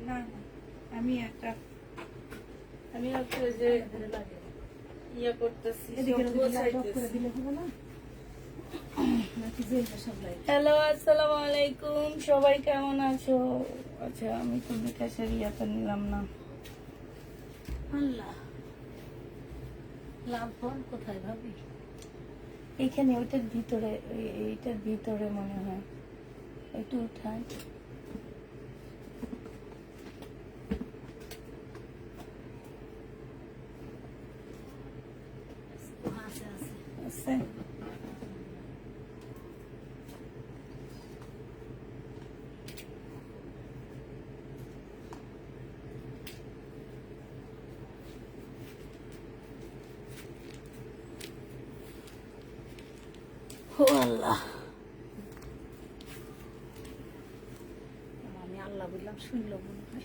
না আমি যে ইয়ে করতেছি। হ্যালো, আসসালামু আলাইকুম, সবাই কেমন আছো? আচ্ছা, আমি তো বিকাশের ইয়াতে নিলাম না। আল্লাহ, লাভ ফোন কোথায় ভাবি? এইখানে ওইটার ভিতরে, এইটার ভিতরে মনে হয়। একটু উঠায়। আছে। ও আল্লাহ, আমি আল্লাহ বললাম শুনলো মনে হয়।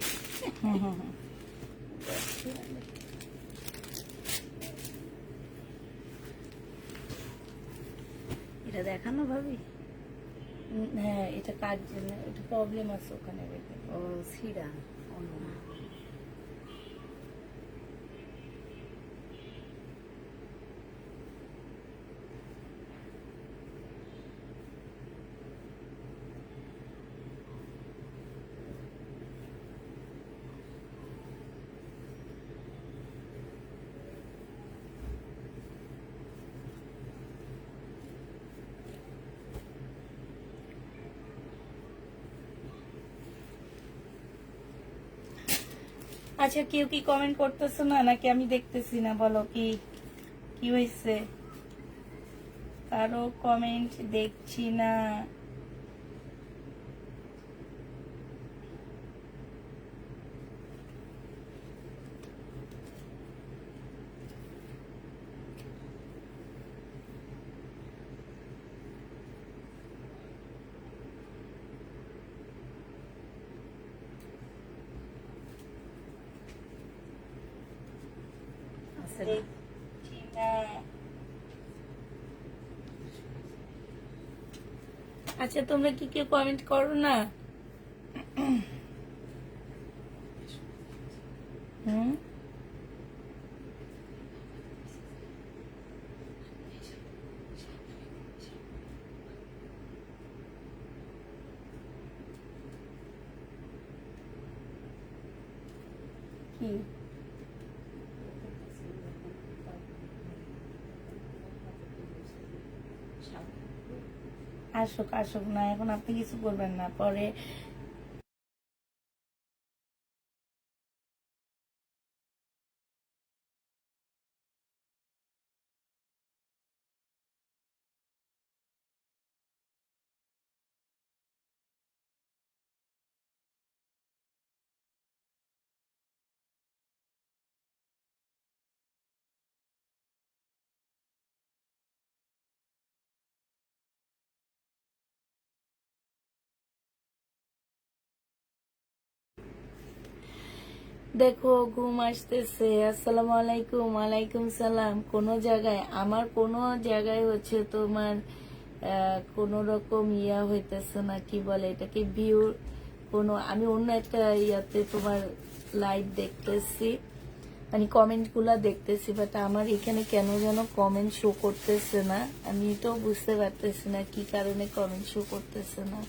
এটা দেখানো ভাবি? হ্যাঁ, এটা কাজ জন্য এটা প্রবলেম আছে ওখানে রেখে। ও ছিড়া অন্য। আচ্ছা, কেউ কি কমেন্ট করতেছো না নাকি আমি দেখতেছি না? বলো কি কি হয়েছে? কারো কমেন্ট দেখছি না। আছে না? দেখছি না। আচ্ছা, তোমরা কি কেউ কমেন্ট করো না? হুম, কি আসুক আসুক না, এখন আপনি কিছু করবেন না, পরে দেখো ঘুম আসতেছে। আসসালামু আলাইকুম। ওয়ালাইকুম সালাম। কোনো জায়গায় হচ্ছে তোমার কোন রকম ইয়া হইতেছে না, কি বলে এটাকে, ভিউ আমি অন্য একটা ইয়াতে তোমার লাইভ দেখতেছি, মানে কমেন্ট গুলা দেখতেছি, বাট আমার এখানে কেন যেন কমেন্ট শো করতেছে না। আমি এটাও বুঝতে পারতেছি না কি কারণে কমেন্ট শো করতেছে না।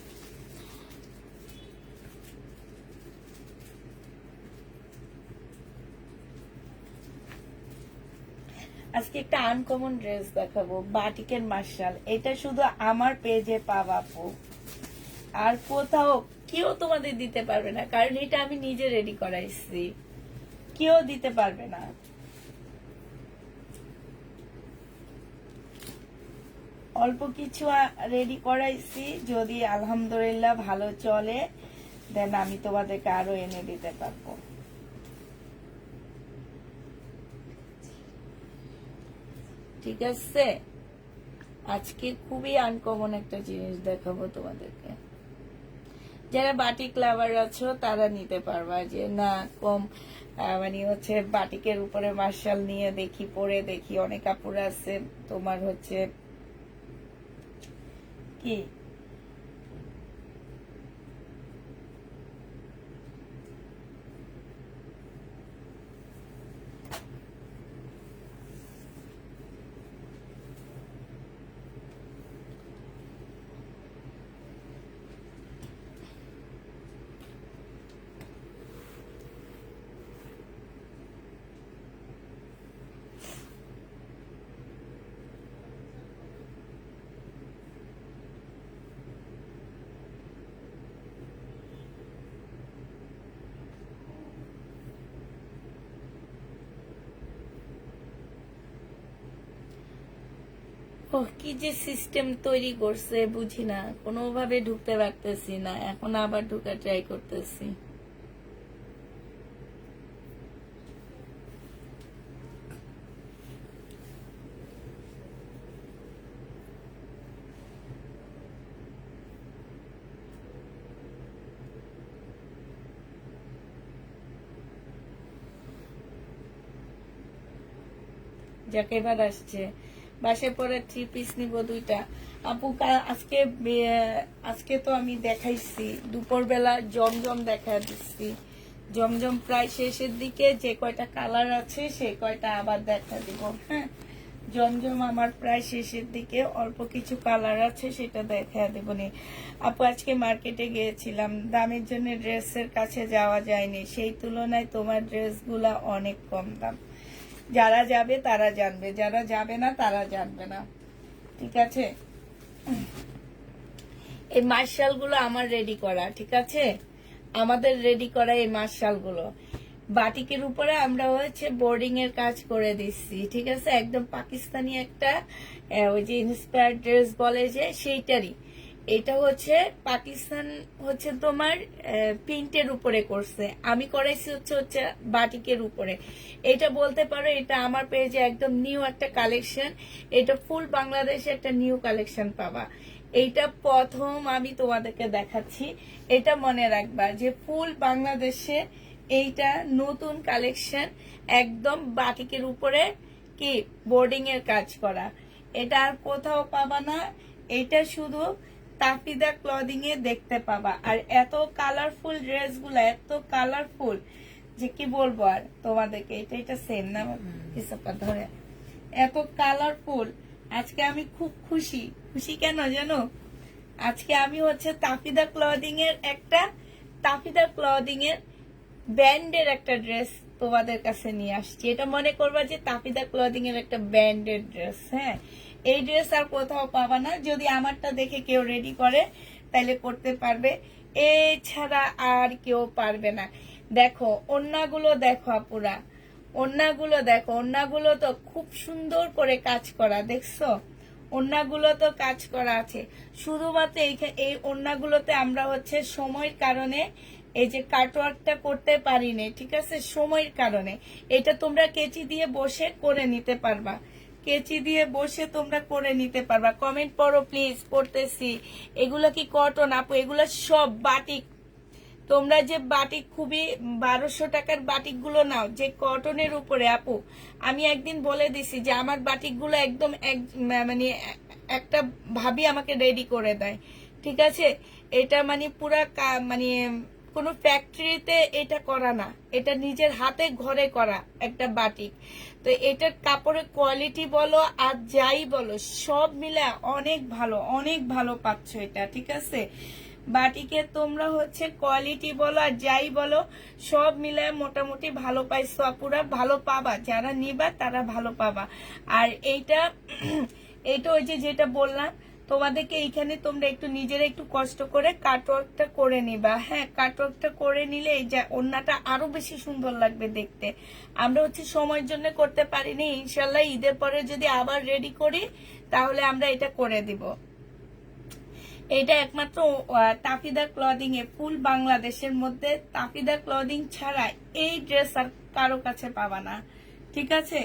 আজকে একটা আনকমন ড্রেস দেখাবো, বাটিকের মার্শাল। এটা শুধু আমার পেজে পাবো, আর কোথাও কেউ তোমাদের দিতে পারবে না, কারণ এটা আমি নিজে রেডি করাইছি, কেউ দিতে পারবে না। অল্প কিছু রেডি করাইছি, যদি আলহামদুলিল্লাহ ভালো চলে দেন আমি তোমাদেরকে আরো এনে দিতে পারবো। ঠিক আছে, আজকে খুবই আনকমন একটা জিনিস দেখাবো তোমাদেরকে। যারা বাটিক লাভার আছো তারা নিতে পারবা, যে না কম মানে হচ্ছে বাটিকের উপরে মার্শাল নিয়ে দেখি, পরে দেখি অনেক কাপড় আছে তোমার হচ্ছে কি ও কি যে সিস্টেম তৈরি করছে বুঝি না, কোনোভাবে ঢুকতে পারতেছি না, এখন আবার ঢুকা ট্রাই করতেছি। যাকে এবার আসছে বাসায় পরে 3 পিস নিব 2টা। আপু আজকে তো আমি দেখাইছি দুপুরবেলা জমজম দেখা দিচ্ছি। জমজম প্রায় শেষের দিকে, যে কয়টা কালার আছে সে কয়টা আবার দেখা দিব। হ্যাঁ, জমজম আমার প্রায় শেষের দিকে, অল্প কিছু কালার আছে সেটা দেখা দেব নি। আপু আজকে মার্কেটে গিয়েছিলাম, দামের জন্য ড্রেসের কাছে যাওয়া যায়নি, সেই তুলনায় তোমার ড্রেসগুলা অনেক কম দাম। যারা যাবে তারা জানবে, যারা যাবে না তারা জানবে না, ঠিক আছে? এই মার্শাল গুলো আমার রেডি করা, ঠিক আছে? আমাদের রেডি করা এই মার্শাল গুলো বাটিকের উপরে আমরা হচ্ছে বোর্ডিং এর কাজ করে দিচ্ছি, ঠিক আছে? একদম পাকিস্তানি একটা ওই যে ইন্সপায়ার্ড ড্রেস বলে যে সেইটারই। এটা হচ্ছে পাকিস্তান হচ্ছে তোমার প্রিন্টের উপরে করছে, আমি করাইছি হচ্ছে বাটিকের উপরে। এটা বলতে পারো এটা আমার পেজে একদম নিউ একটা কালেকশন, এটা ফুল বাংলাদেশে একটা নিউ কালেকশন পাবা। এইটা প্রথম আমি তোমাদেরকে দেখাচ্ছি, এটা মনে রাখবা যে ফুল বাংলাদেশে এইটা নতুন কালেকশন, একদম বাটিকের উপরে কি বোর্ডিং এর কাজ করা। এটা আর কোথাও পাবা না, এটা শুধু তাফিদা ক্লদিং এ দেখতে পাবা। আর এত কালারফুল ড্রেস গুলা, এত কালারফুল যে কি বলবো আর তোমাদেরকে। এটা সেম না হিসাবটা ধরে, এত কালারফুল। আজকে আমি খুব খুশি। খুশি কেন জানো? আজকে আমি হচ্ছে তাফিদা ক্লদিং এর ব্যান্ডের একটা ড্রেস তোমাদের কাছে নিয়ে আসছি। এটা মনে করবা যে তাফিদা ক্লদিং এর একটা ব্যান্ডের ড্রেস। হ্যাঁ, এই ড্রেস আর কোথাও পাবা না, যদি আমারটা দেখে কেউ রেডি করে তাহলে করতে পারবে, এছাড়া আর কেউ পারবে না। দেখো ওড়নাগুলো, দেখো আপুরা ওড়নাগুলো দেখো, ওড়নাগুলো তো খুব সুন্দর করে কাজ করা, দেখছো? ওড়নাগুলো তো কাজ করা আছে। শুধুমাত্র এই ওড়নাগুলোতে আমরা হচ্ছে সময়ের কারণে এই যে কাটওয়ার্কটা করতে পারিনি, ঠিক আছে? সময়ের কারণে। এটা তোমরা কেচি দিয়ে বসে করে নিতে পারবা, কেচি দিয়ে বসে তোমরা করে নিতে পারবা। কমেন্ট পড়ো প্লিজ, পড়তেছি। এগুলা কি কটন আপু? এগুলা সব বাটিক। তোমরা যে বাটিক খুবই 1200 টাকার বাটিক গুলো নাও যে কটনের উপরে আপু, আমি একদিন বলে দিছি যে আমার বাটিক গুলো একদম মানে একটা ভাবি আমাকে রেডি করে দেয়, ঠিক আছে? এটা মানে পুরা মানে কোনো ফ্যাক্টরিতে এটা করা না, এটা নিজের হাতে ঘরে করা একটা বাটিক। তো এটার কাপড়ের কোয়ালিটি বলো আর যাই বলো সব মিলে অনেক ভালো, অনেক ভালো পাচ্ছ এটা, ঠিক আছে? বাটিকে তোমরা হচ্ছে কোয়ালিটি বলো আর যাই বলো সব মিলে মোটামুটি ভালো পাইছো আপুরা, ভালো পাবা, যারা নিবা তারা ভালো পাবা। আর এইটা ওই যে যেটা বললাম তোমাদেরকে, এইখানে তোমরা একটু নিজেরা একটু কষ্ট করে কাটওয়ার্কটা করে নিবা। হ্যাঁ, কাটওয়ার্কটা করে নিলে এই যে ওড়নাটা আরো বেশি সুন্দর লাগবে দেখতে। আমরা হচ্ছে সময়ের জন্য করতে পারিনি, ইনশাল্লাহ ঈদের পরে যদি আবার রেডি করি তাহলে আমরা এটা করে দিব। এটা একমাত্র তাফিদা ক্লদিং এ, ফুল বাংলাদেশের মধ্যে তাফিদা ক্লদিং ছাড়া এই ড্রেস আর কারো কাছে পাবা না, ঠিক আছে?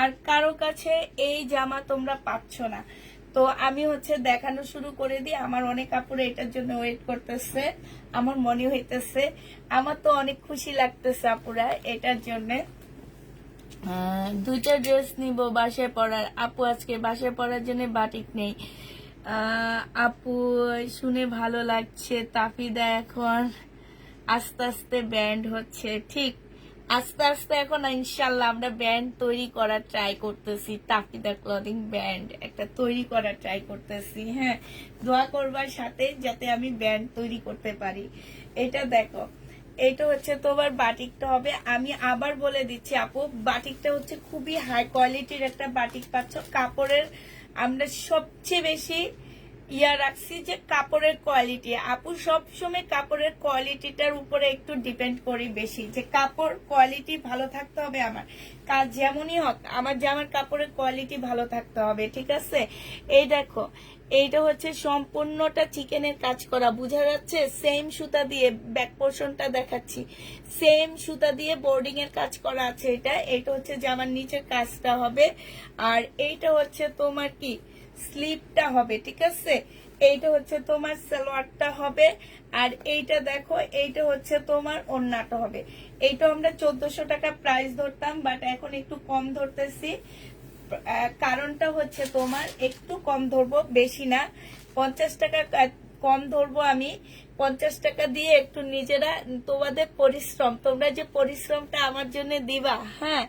আর কারো কাছে এই জামা তোমরা পাচ্ছ না। তো আমি হচ্ছে দেখানো শুরু করে দিই, আমার অনেক কাপড়ে এটার জন্য ওয়েট করতেছে, আমার মনে হইতেছে, আমার তো অনেক খুশি লাগতেছে আপুরা এটার জন্য। 2টা ড্রেস নিব বাসায় পরার। আপু আজকে বাসায় পরার জন্য বাটিক নেই। আপু শুনে ভালো লাগছে, তাফিদা এখন আস্তে আস্তে ব্যান্ড হচ্ছে, ঠিক আস্তে আস্তে এখন ইনশাল্লাহ আমরা ব্যান্ড তৈরি করার ট্রাই করতেছি, তাফিদা ক্লদিং ব্যান্ড একটা তৈরি করার ট্রাই করতেছি। হ্যাঁ, দোয়া করবার সাথে যাতে আমি ব্যান্ড তৈরি করতে পারি। এটা দেখো, এটা হচ্ছে তোমার বাটিকটা হবে। আমি আবার বলে দিচ্ছি আপু, বাটিকটা হচ্ছে খুবই হাই কোয়ালিটির একটা বাটিক পাচ্ছ। কাপড়ের আমরা সবচেয়ে বেশি ইয়া রাখছি যে কাপড়ের কোয়ালিটি। আপু সবসময় কাপড়ের কোয়ালিটিটার উপরে একটু ডিপেন্ড করি বেশি, যে কাপড় কোয়ালিটি ভালো থাকতে হবে, আমার কাজ যেমনই হোক আমার জামার কাপড়ের কোয়ালিটি ভালো থাকতে হবে, ঠিক আছে। এই দেখো, এইটা হচ্ছে সম্পূর্ণটা চিকেনের কাজ করা, বোঝা যাচ্ছে। সেম সুতা দিয়ে ব্যাক পোর্শনটা দেখাচ্ছি, সেম সুতা দিয়ে বোর্ডিং এর কাজ করা আছে। এটা হচ্ছে জামার নিচের কাজটা হবে, আর এইটা হচ্ছে তোমার কি স্লিপটা হবে, ঠিক আছে। এইটা হচ্ছে তোমার সালোয়ারটা হবে, আর এইটা দেখো, এইটা হচ্ছে তোমার ওড়নাটা হবে। এইটা আমরা 1400 টাকা প্রাইস ধরতাম, বাট এখন একটু কম ধরতেছি। কারণটা হচ্ছে তোমার একটু কম ধরবো, বেশি না, 50 টাকা কম ধরবো আমি। 50 টাকা দিয়ে একটু নিজেরা তোমাদের পরিশ্রম, তোমরা যে পরিশ্রমটা আমার জন্য দিবা, হ্যাঁ,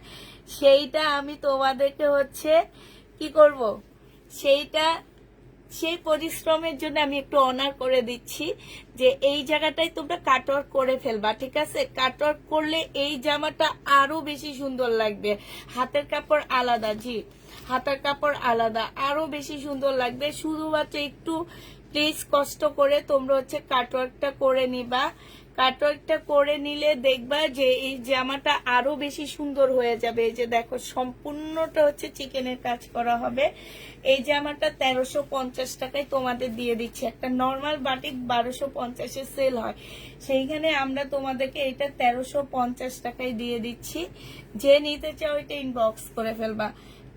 সেইটা আমি তোমাদেরকে হচ্ছে কি করব, সেইটা সেই পরিশ্রমের জন্য আমি একটু অনার করে দিচ্ছি, যে এই জায়গাটাই তোমরা কাটওয়ার্ক করে ফেলবা, ঠিক আছে। কাটওয়ার্ক করলে এই জামাটা আরো বেশি সুন্দর লাগবে। হাতের কাপড় আলাদা, জি হাতের কাপড় আলাদা, আরো বেশি সুন্দর লাগবে। শুধুমাত্র একটু প্লিজ কষ্ট করে তোমরা হচ্ছে কাটওয়ার্কটা করে নিবা। কাটওয়ার্কটা করে নিলে দেখবা যে এই জামাটা আরো বেশি সুন্দর হয়ে যাবে। এই যে দেখো, সম্পূর্ণটা হচ্ছে চিকেনের কাজ করা হবে। এই জামাটা 1350 টাকায় তোমাদের দিয়ে দিচ্ছি। একটা নর্মাল বাটিক 1250-এ সেল হয়, সেইখানে আমরা তোমাদেরকে এটা 1350 টাকায় দিয়ে দিচ্ছি। যে নিতে চাও এটা ইনবক্স করে ফেলবা।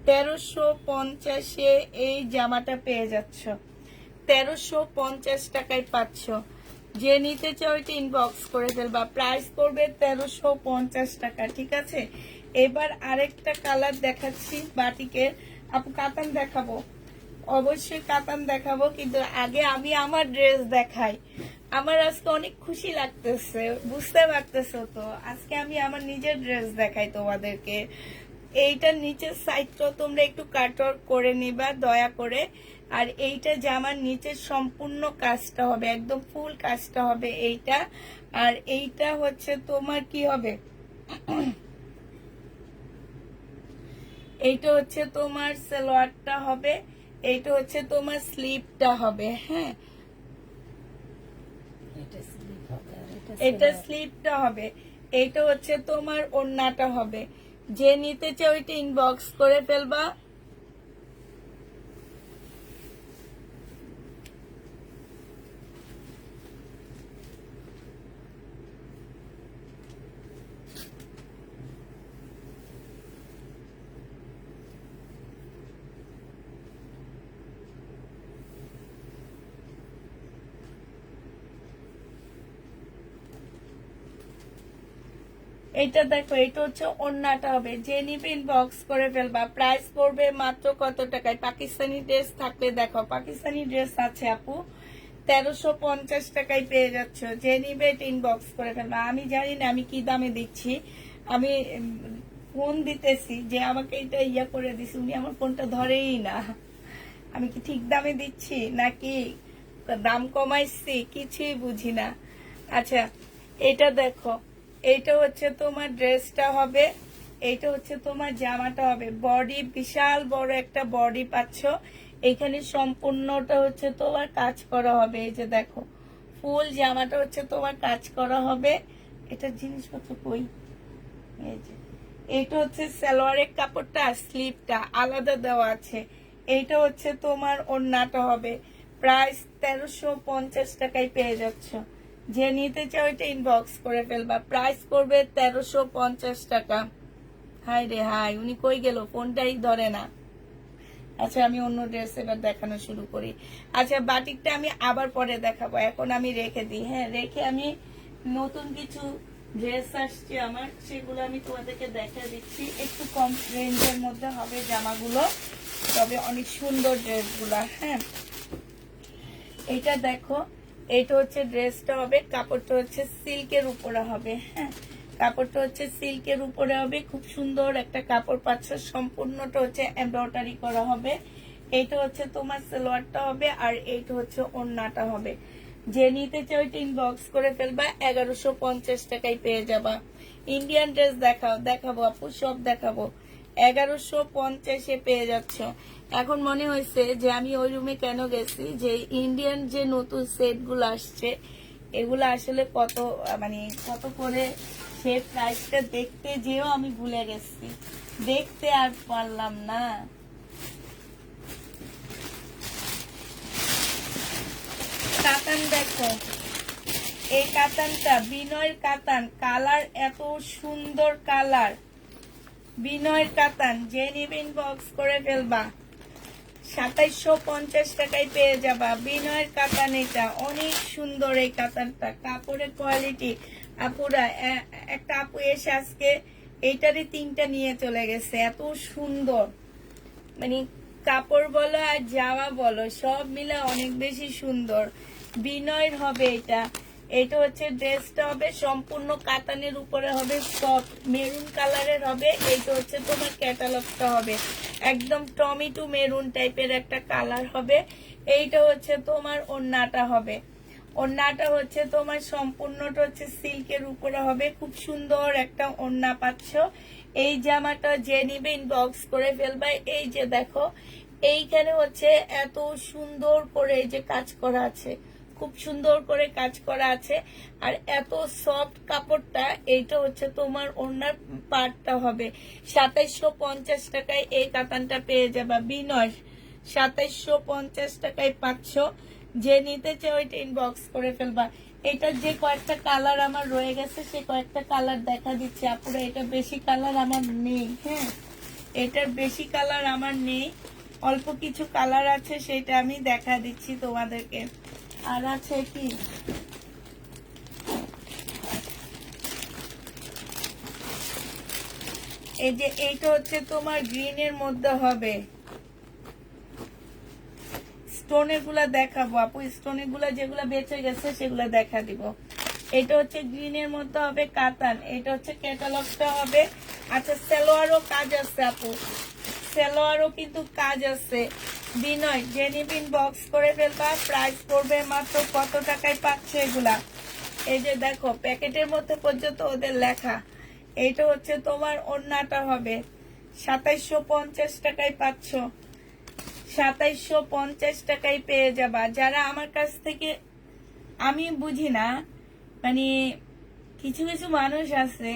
1350-এ এই জামাটা পেয়ে যাচ্ছ, 1350 টাকায় পাচ্ছ। যে নিতে চাও এটা ইনবক্স করে ফেলবা। প্রাইস পড়বে 1350 টাকা, ঠিক আছে। এবার আরেকটা কালার দেখাচ্ছি বাটিকের। আপু কাতান দেখাবো, অবশ্যই কাতান দেখাবো, কিন্তু আগে আমি আমার ড্রেস দেখাই। আমার আজকে অনেক খুশি লাগতেছে, বুঝতে পারতেছো তো, আজকে আমি আমার নিজের ড্রেস দেখাই তোমাদেরকে। এইটার নিচের সাইডটা তোমরা একটু কাটওয়ার্ক করে নিবা দয়া করে। আর এইটা জামার নিচের সম্পূর্ণ কাজটা হবে, একদম ফুল কাজটা হবে এইটা। আর এইটা হচ্ছে তোমার কি হবে, এইটা হচ্ছে তোমার সালোয়ারটা হবে, এইটা হচ্ছে তোমার স্লিপটা হবে, হ্যাঁ, এটা স্লিপ হবে আর এটা এটা স্লিপটা হবে। এইটা হচ্ছে তোমার ওড়নাটা হবে। যে নিতে চাও ওইটা ইনবক্স করে ফেলবা। এটা দেখো, এটা হচ্ছে ওড়নাটা হবে। যে নিবে ইনবক্স করে ফেলবা। প্রাইস পড়বে মাত্র কত টাকায়? পাকিস্তানি ড্রেস থাকলে দেখো, পাকিস্তানি ড্রেস আছে আপু, 1350 টাকায় পেয়ে যাচ্ছ। যে নিবে এটা ইনবক্স করে ফেলবা। আমি জানি না আমি কি দামে দিচ্ছি, আমি ফোন দিতেছি যে আমাকে এটা ইয়া করে দিছি, উনি আমার ফোনটা ধরেই না। আমি কি ঠিক দামে দিচ্ছি নাকি দাম কমাইছি, কিছুই বুঝি না। আচ্ছা, এটা দেখো, এইটা হচ্ছে তোমার ড্রেসটা হবে, এইটা হচ্ছে তোমার জামাটা হবে। বডি বিশাল বড় একটা বডি পাচ্ছ। এখানে সম্পূর্ণটা হচ্ছে তোমার কাজ করা হবে। এই যে দেখো, ফুল জামাটা হচ্ছে তোমার কাজ করা হবে। এটা জিনিসপত্র কই, এই যে এইটা হচ্ছে সালোয়ারের কাপড়টা, স্লিপটা আলাদা দেওয়া আছে। এইটা হচ্ছে তোমার ওড়নাটা হবে। প্রাইস 1350 টাকায় পেয়ে যাচ্ছ। যে নিতে চাও এটা ইনবক্স করে ফেলবা। প্রাইস করবে 1350 টাকা। হাই রে হাই, উনি কই গেল, ফোনটাই ধরে না। আচ্ছা, আমি অন্য ড্রেস এবার দেখানো শুরু করি। আচ্ছা, বাটিকটা আমি আবার পরে দেখাবো, এখন আমি রেখে দিই। হ্যাঁ, রেখে আমি নতুন কিছু ড্রেস আসছে আমার, সেগুলো আমি তোমাদেরকে দেখা দিচ্ছি। একটু কম রেঞ্জের মধ্যে হবে জামাগুলো, তবে অনেক সুন্দর ড্রেসগুলা। হ্যাঁ, এটা দেখো, এটা হচ্ছে ড্রেসটা হবে, কাপড়টা হচ্ছে সিল্কের উপরে হবে। হ্যাঁ, কাপড়টা হচ্ছে সিল্কের উপরে হবে, খুব সুন্দর একটা কাপড় পাচ্ছ। সম্পূর্ণটা হচ্ছে এমব্রয়ডারি করা হবে। এইটা হচ্ছে তোমার সালোয়ারটা হবে, আর এইটা হচ্ছে ওড়নাটা হবে। যে নিতে চাও এটা ইনবক্স করে ফেলবা। 1150 টাকায় পেয়ে যাবা। ইন্ডিয়ান ড্রেস দেখাবো আপু, সব দেখাবো। 1150-এ পেয়ে যাচ্ছ। এখন মনে হয়েছে যে আমি ওই রুমে কেন গেছি, যে ইন্ডিয়ান যে নতুন সেট গুলো আসছে এগুলো আসলে কত মানে কত করে সে প্রাইসটা দেখতে যেও আমি ভুলে গেছি, দেখতে আর পারলাম না। কাতান দেখো, এই কাতানটা বিনয়ের কাতান, কালার এত সুন্দর কালার, বিনয়ের কাতান, যে নিবেন বক্স করে ফেলবা। 2750 টাকায় পেয়ে যাবা বিনয়ের কাতান। এটা অনেক সুন্দর এই কাতানটা, কাপড়ের কোয়ালিটি। আপুরা একটা আপু এসে আজকে এইটারই 3টা নিয়ে চলে গেছে, এত সুন্দর, মানে কাপড় বলো আর জামা বলো সব মিলে অনেক বেশি সুন্দর। বিনয়ের হবে এটা। এটা হচ্ছে ড্রেসটা হবে সম্পূর্ণ কাতানের উপরে হবে, সফট মেরুন কালারের হবে। এইটা হচ্ছে তোমার ক্যাটালগটা হবে একদম টমেটো মেরুন টাইপের একটা কালার হবে। এইটা হচ্ছে তোমার ওড়নাটা হবে, ওড়নাটা হচ্ছে তোমার সম্পূর্ণটা হচ্ছে সিল্কের উপরে হবে, খুব সুন্দর একটা ওড়না পাচ্ছ। এই জামাটা যে নিবে ইনবক্স করে ফেলবে। এই যে দেখো এইখানে হচ্ছে এত সুন্দর করে এই যে কাজ করা আছে, খুব সুন্দর করে কাজ করা আছে, আর এত সফট কাপড়টা। এইটা হচ্ছে তোমার ওড়নার পার্টটা হবে। 2750 টাকায় এই কাতানটা পেয়ে যাবা বিনয়। 2750 টাকায় পাচ্ছ। যে নিতে চাও ওইটা ইনবক্স করে ফেলবা। এটা যে কয়েকটা কালার আমার রয়ে গেছে সে কয়েকটা কালার দেখা দিচ্ছে আপুরা। এটা বেশি কালার আমার নেই, হ্যাঁ এটার বেশি কালার আমার নেই, অল্প কিছু কালার আছে, সেটা আমি দেখা দিচ্ছি তোমাদেরকে। আর আছে কি, এই যে এইটা হচ্ছে তোমার গ্রিনের মধ্যে হবে, স্টোনের গুলা দেখাবো আপু, স্টোনের গুলা যেগুলা বেঁচে গেছে সেগুলা দেখা দিব। এটা হচ্ছে গ্রিনের মধ্যে হবে কাতান। এটা হচ্ছে ক্যাটালগটা হবে। আচ্ছা সালোয়ারও কাজ আছে আপু, সালোয়ারও কিন্তু কাজ আছে। বিনয় জেনিবিন বক্স করে ফেলবা। প্রাইস পড়বে মাত্র কত টাকায় পাচ্ছে এগুলা। এই যে দেখো প্যাকেটের মধ্যে পর্যন্ত ওদের লেখা। এইটা হচ্ছে তোমার ওড়নাটা হবে। 2750 টাকায় পাচ্ছ। 2750 টাকায় পেয়ে যাবা। যারা আমার কাছ থেকে, আমি বুঝি না মানে কিছু কিছু মানুষ আছে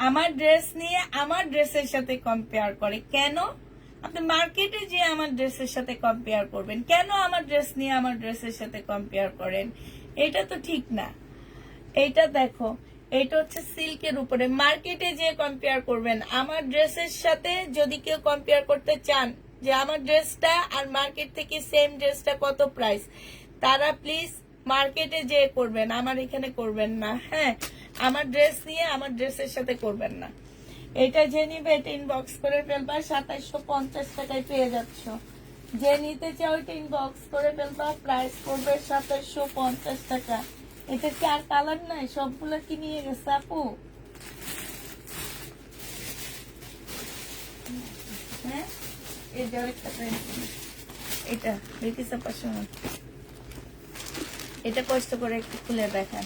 আমার ড্রেস নিয়ে আমার ড্রেসের সাথে কম্পেয়ার করে। কেন আপনি মার্কেটে যে আমার ড্রেসের সাথে কম্পেয়ার করবেন, কেন আমার ড্রেস নিয়ে আমার ড্রেসের সাথে কম্পেয়ার করেন? এটা তো ঠিক না। এইটা দেখো, এটা হচ্ছে সিল্কের উপরে, মার্কেটে যে কম্পেয়ার করবেন। আমার ড্রেসের সাথে যদি কেউ কম্পেয়ার করতে চান যে আমার ড্রেসটা আর মার্কেট থেকে সেম ড্রেসটা কত প্রাইস, তারা প্লিজ মার্কেটে যে করবেন, আমার এখানে করবেন না। হ্যাঁ আমার ড্রেস নিয়ে আমার ড্রেসের সাথে করবেন না। এটা যে নিবে এটা ইনবক্স করে ফেলবা। 2750 টাকায় পেয়ে যাচ্ছ। যে নিতে চাও এটা ইনবক্স করে ফেলবা। প্রাইস পড়বে 2750 টাকা। এটা কি আর কালার নাই? সবগুলো কি নিয়ে গেছে আপু? হ্যাঁ এটা এটা ব্রিটিশ পাশে, এটা কষ্ট করে একটু খুলে দেখান।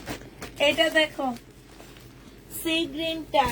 এটা দেখো সি গ্রিনটা,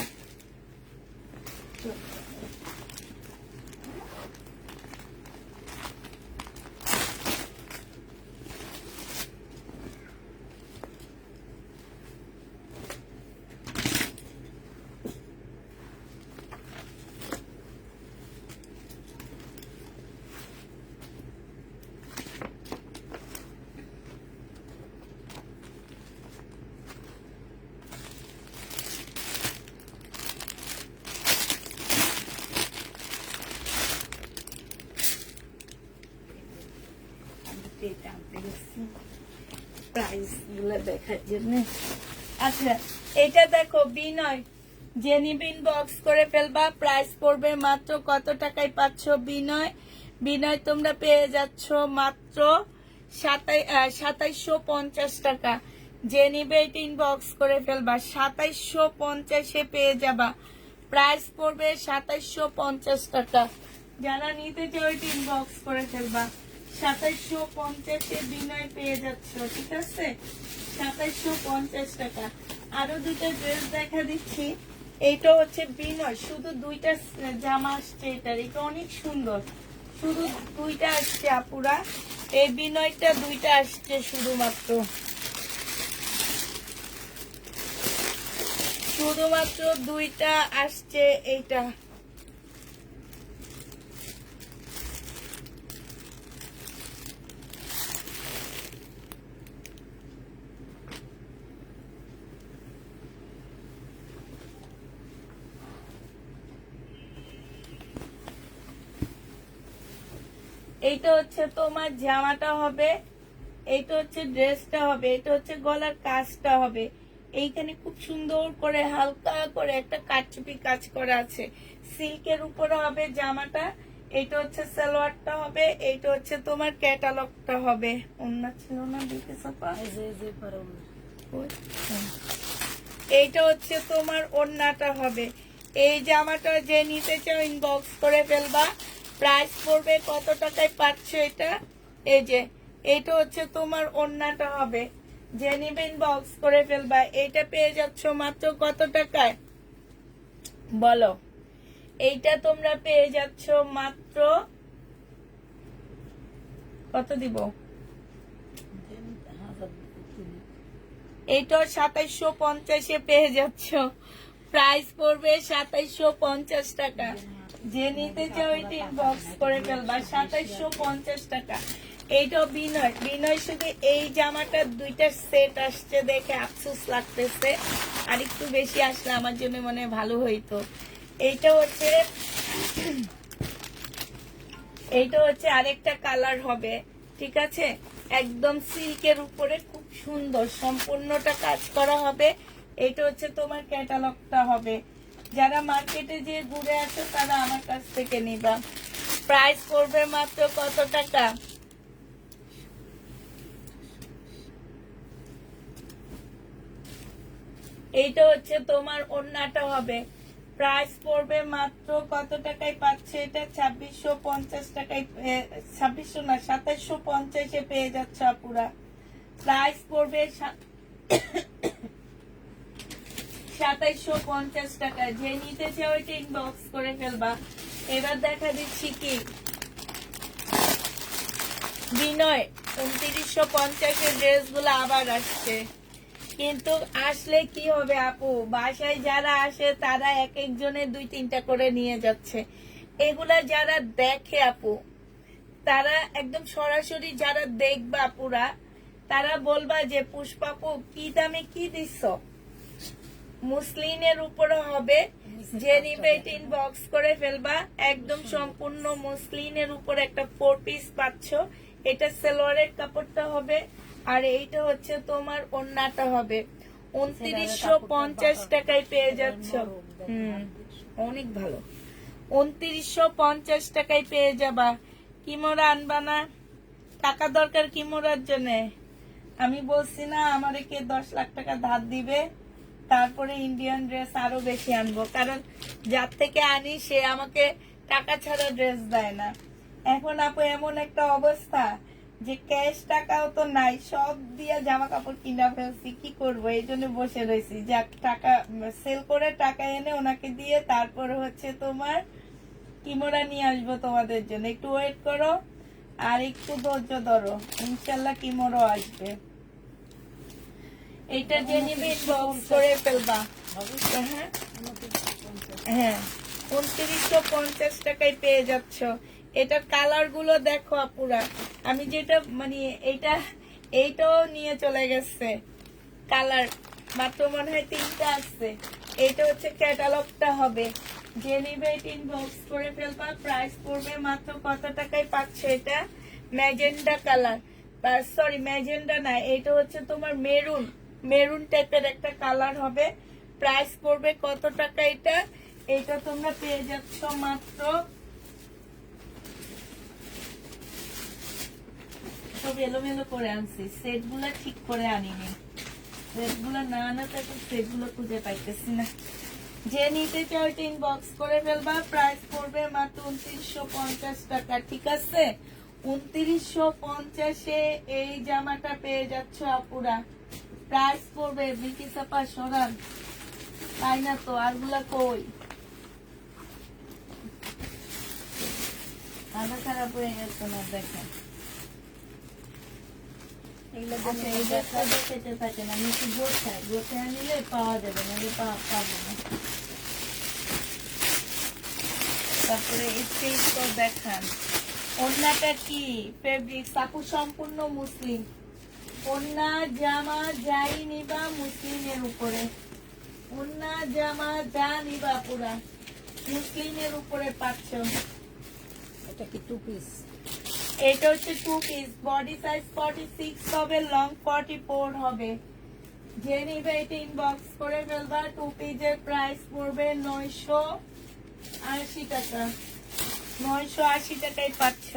প্রাইস গুলো দেখার জন্য। আচ্ছা এটা দেখো বিনয়, যে নিবিন বক্স করে ফেলবা। প্রাইস পড়বে মাত্র কত টাকায় পাচ্ছ বিনয়? বিনয় তোমরা পেয়ে যাচ্ছ মাত্র 2750 টাকা। যে নিবে এটা ইনবক্স করে ফেলবা। 2750 পেয়ে যাবা। প্রাইস পড়বে 2750 টাকা। যারা নিতে চাও এটা ইনবক্স করে ফেলবা। 2750 বিনয় পেয়ে যাচ্ছ, ঠিক আছে? 2750 টাকা। আরো দুটো ড্রেস দেখা দিচ্ছি, এইটা হচ্ছে বিনয়, শুধু দুইটা জামা আসছে এটার, এটা অনেক সুন্দর, শুধু দুইটা আসছে আপুরা, এই বিনয়টা দুইটা আসছে শুধুমাত্র, শুধুমাত্র দুইটা আসছে এইটা। এইটা হচ্ছে তোমার জামাটা হবে, এইটা হচ্ছে ড্রেসটা হবে, এটা হচ্ছে গলার কাজটা হবে। এইখানে খুব সুন্দর করে হালকা করে একটা কাটচুপি কাজ করা আছে, সিল্কের উপরে হবে জামাটা। এইটা হচ্ছে সালোয়ারটা হবে, এইটা হচ্ছে তোমার ক্যাটালগটা হবে। অন্য ছিল না দেখে সাপা, এই যে বরাবর এইটা হচ্ছে তোমার ওড়নাটা হবে। এই জামাটা যে নিতে চাও ইনবক্স করে ফেলবা। প্রাইস পড়বে কত টাকায় পাচ্ছ এটা, এই যে এইটা হচ্ছে তোমার ওড়নাটা হবে, যে নিবে ইনবক্স করে ফেলবা। এইটা পেয়ে যাচ্ছ মাত্র কত টাকায় বলো, এইটা তোমরা পেয়ে যাচ্ছ মাত্র কত দিব, এইটা 2750 পেয়ে যাচ্ছ। প্রাইস পড়বে 2750 টাকা। যে নিতে চাও এটা ইনবক্স করে ফেলবা, 2750 টাকা। এইটাও বিনয়, বিনয় শুধু এই জামাটা দুইটা সেট আসছে দেখে আফসোস লাগতেছে, আর একটু বেশি আসলে আমার জন্য মনে হয় ভালো হইতো। এইটা হচ্ছে আরেকটা কালার হবে, ঠিক আছে, একদম সিল্কের উপরে খুব সুন্দর সম্পূর্ণটা কাজ করা হবে। এটা হচ্ছে তোমার ক্যাটালগটা হবে। যারা মার্কেটে যে ঘুরে আসো তারা আমার কাছ থেকে নিবা। প্রাইস পড়বে মাত্র কত টাকা, এইটা হচ্ছে তোমার ওড়নাটা হবে। প্রাইস পড়বে মাত্র কত টাকায় পাচ্ছে এটা, 2650 টাকায়, 2600 না 2750 পেয়ে যাচ্ছে আপুরা। প্রাইস পড়বে 2750 টাকা। যে নিতে চাও ওইটা ইনবক্স করে ফেলবা। এবার দেখা দিচ্ছি কি বিনয় 2950 ড্রেস গুলো আবার আসছে, কিন্তু আসলে কি হবে আপু, বাসায় যারা আসে তারা এক একজনের 2-3টা করে নিয়ে যাচ্ছে। এগুলা যারা দেখে আপু, তারা একদম সরাসরি যারা দেখবা আপুরা, তারা বলবা যে পুষ্পাপু কি দামে কি দিচ্ছ। মুসলিনের উপরে হবে, যে নিবে এটা ইনবক্স করে ফেলবা। একদম সম্পূর্ণ মুসলিনের উপর একটা 4 পিস পাচ্ছ। এটা সালোয়ারের কাপড়টা হবে, আর এইটা হচ্ছে তোমার ওড়নাটা হবে। 2950 টাকায় পেয়ে যাচ্ছ। অনেক ভালো, 2950 টাকায় পেয়ে যাবা। কিমোরা আনবা না, টাকা দরকার কিমোরার জন্য। আমি বলছি না আমারে কে 10 লাখ টাকা ধার দিবে, তারপরে ইন্ডিয়ান ড্রেস আরো বেশি আনবো, কারণ যার থেকে আনি সে আমাকে টাকা ছাড়া ড্রেস দেয় না। এখন আপু এমন একটা অবস্থা যে ক্যাশ টাকাও তো নাই, সব দিয়া জামা কাপড় কিনা ফেলছি, কি করবো, এই জন্য বসে রয়েছি। যাক টাকা সেল করে টাকা এনে ওনাকে দিয়ে তারপরে হচ্ছে তোমার কিমোরা নিয়ে আসবো তোমাদের জন্য। একটু ওয়েট করো আর একটু ধৈর্য ধরো, ইনশাল্লাহ কিমোরও আসবে। এটা যে নিবে ইনবক্স করে ফেলবা। হ্যাঁ 2950 টাকায় পেয়ে যাচ্ছ। এটার কালার গুলো দেখো আপুরা, আমি যেটা মানে এইটাও নিয়ে চলে গেছে কালার, মাত্র মনে হয় 3টা আসছে। এটা হচ্ছে ক্যাটালগটা হবে, যে নিবে এটা ইনবক্স করে ফেলবা। প্রাইস পড়বে মাত্র কত টাকায় পাচ্ছ এটা, ম্যাজেন্ডা কালার, সরি ম্যাজেন্ডা না, এটা হচ্ছে তোমার মেরুন, মেরুন টাইপের একটা কালার হবে। প্রাইস পড়বে কত টাকা এটা, এটা তোমরা পেয়ে যাচ্ছ মাত্র, সব এলোমেলো করে আনছি, সেট গুলা ঠিক করে আনিনি, সেট গুলা না আনাতে এখন সেট গুলো খুঁজে পাইতেছি না। যে নিতে চাও এটা ইনবক্স করে ফেলবা। প্রাইস পড়বে মাত্র 2950 টাকা, ঠিক আছে। 2950 এই জামাটা পেয়ে যাচ্ছ আপুরা। প্রাইস পড়বে বিকি সাপা সরান, তাই না তো, আরগুলা কই? মাথা খারাপ হয়ে গেছে না, দেখেন। এগুলো আচ্ছা, এই ড্রেসটা দেখতে থাকে না, আমি একটু গোছায় নিলে পাওয়া যাবে, নাহলে পাবো না। তারপরে স্টেজ তো দেখান। ওড়নাটা কি ফেব্রিক? আপু সম্পূর্ণ মুসলিম ওড়না, জামা যাই নিবা মুসলিমের উপরে। ওড়না জামা যা নিবা পুরা মুসলিমের উপরে পাচ্ছ। এটা কি 2 পিস? এটা হচ্ছে 2 পিস, বডি সাইজ 46 হবে, লং 44 হবে। যে নিবে এটা ইনবক্স করে ফেলবা। 2 পিসের প্রাইস পড়বে 980 টাকা। 980 টাকায় পাচ্ছ।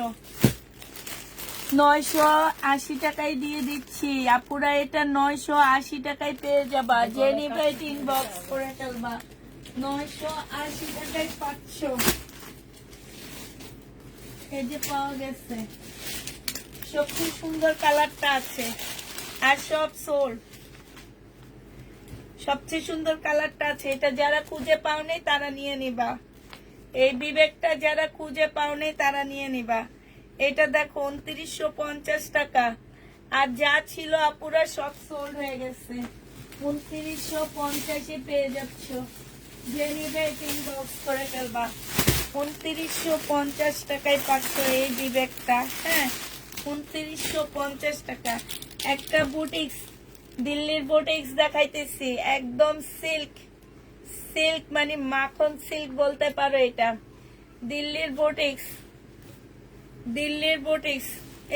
980 টাকায় দিয়ে দিচ্ছি আপুরা, এটা 980 টাকায় পেয়ে যাবা। যে নিবে এটা ইনবক্স করে ফেলবা। 980 টাকায় পাচ্ছ। এই যে পাওয়া গেছে, সবচেয়ে সুন্দর কালারটা আছে, আর সব সোল্ড। সবচেয়ে সুন্দর কালারটা আছে, এটা যারা খুঁজে পাওনি তারা নিয়ে নিবা। এই বিবেকটা যারা খুঁজে পাওনি তারা নিয়ে নিবা। এটা দেখো 2950 টাকা, আর যা ছিল আপুরা সব সোল্ড হয়ে গেছে। 2950 পেয়ে যাচ্ছ। যে নিবে এটা ইনবক্স করে ফেলবা। 2950 টাকায় পাচ্ছ এই বিবেকটা। হ্যাঁ, 2950 টাকা। একটা বুটিক্স, দিল্লির বুটিক্স দেখাইতেছি, একদম সিল্ক। সিল্ক মানে মাখন সিল্ক বলতে পারো এটা। দিল্লির বুটিক্স, দিল্লির বুটিক্স।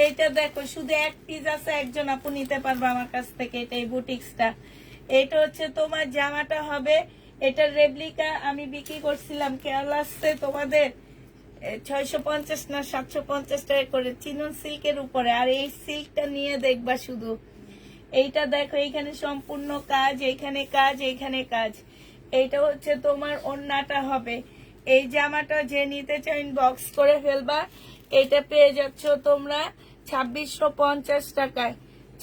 এইটা দেখো, শুধু এক পিস আছে, একজন আপু নিতে পারবে আমার কাছ থেকে। এটা এই বুটিক্সটা, এটা হচ্ছে তোমার জামাটা হবে। এটার রেপ্লিকা আমি বিক্রি করছিলাম, খেয়াল আসছে তোমাদের? 650 না 750 টাকা করে, চিনন সিল্কের উপরে। আর এই সিল্কটা নিয়ে দেখবা শুধু। এইটা দেখো, এইখানে সম্পূর্ণ কাজ, এইখানে কাজ, এইখানে কাজ। এইটা হচ্ছে তোমার ওড়নাটা হবে। এই জামাটা যে নিতে চাও ইনবক্স করে ফেলবা। এটা পেয়ে যাচ্ছ তোমরা 2650 টাকায়।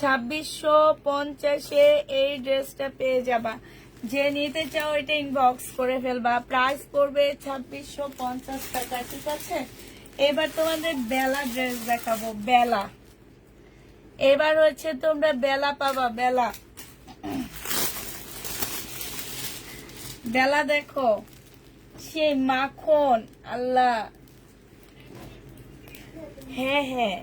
2650-এ এই ড্রেসটা পেয়ে যাবা। যে নিতে চাও এটা ইনবক্স করে ফেলবা। প্রাইস পড়বে 2650 টাকা, ঠিক আছে? এবার তোমাদের বেলা ড্রেস দেখাবো। বেলা, এবার হচ্ছে তোমরা বেলা পাবা। বেলা, বেলা দেখো, সে মাখন। আল্লাহ, হ্যাঁ হ্যাঁ,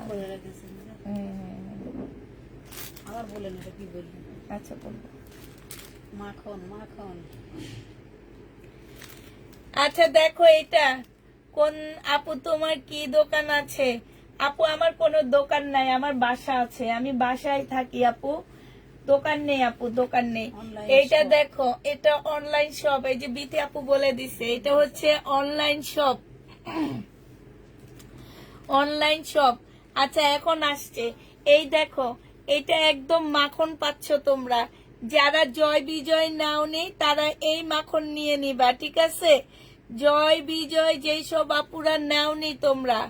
করে রেখেছেন। আবার বলেন এটা কি বললেন? আচ্ছা বলবো। মাখন মাখন। আচ্ছা দেখো, এটা কোন আপু, তোমার কি দোকান আছে? আপু আমার কোনো দোকান নাই, আমার বাসা আছে, আমি বাসায় থাকি আপু। দোকান নেই আপু, দোকান নেই। Online এইটা shop। দেখো, এটা অনলাইন শপ। এই যে বিথি আপু বলে দিছে, এটা হচ্ছে অনলাইন শপ। Online shop. আচ্ছা এখন আসছে, এই দেখো, এটা একদম মাখন পাচ্ছ তোমরা। যারা জয় বিজয় নাওনি তারা এই মাখন নিয়ে নিবা, ঠিক আছে? জয় বিজয় যেই সব আপুরা নাওনি তোমরা,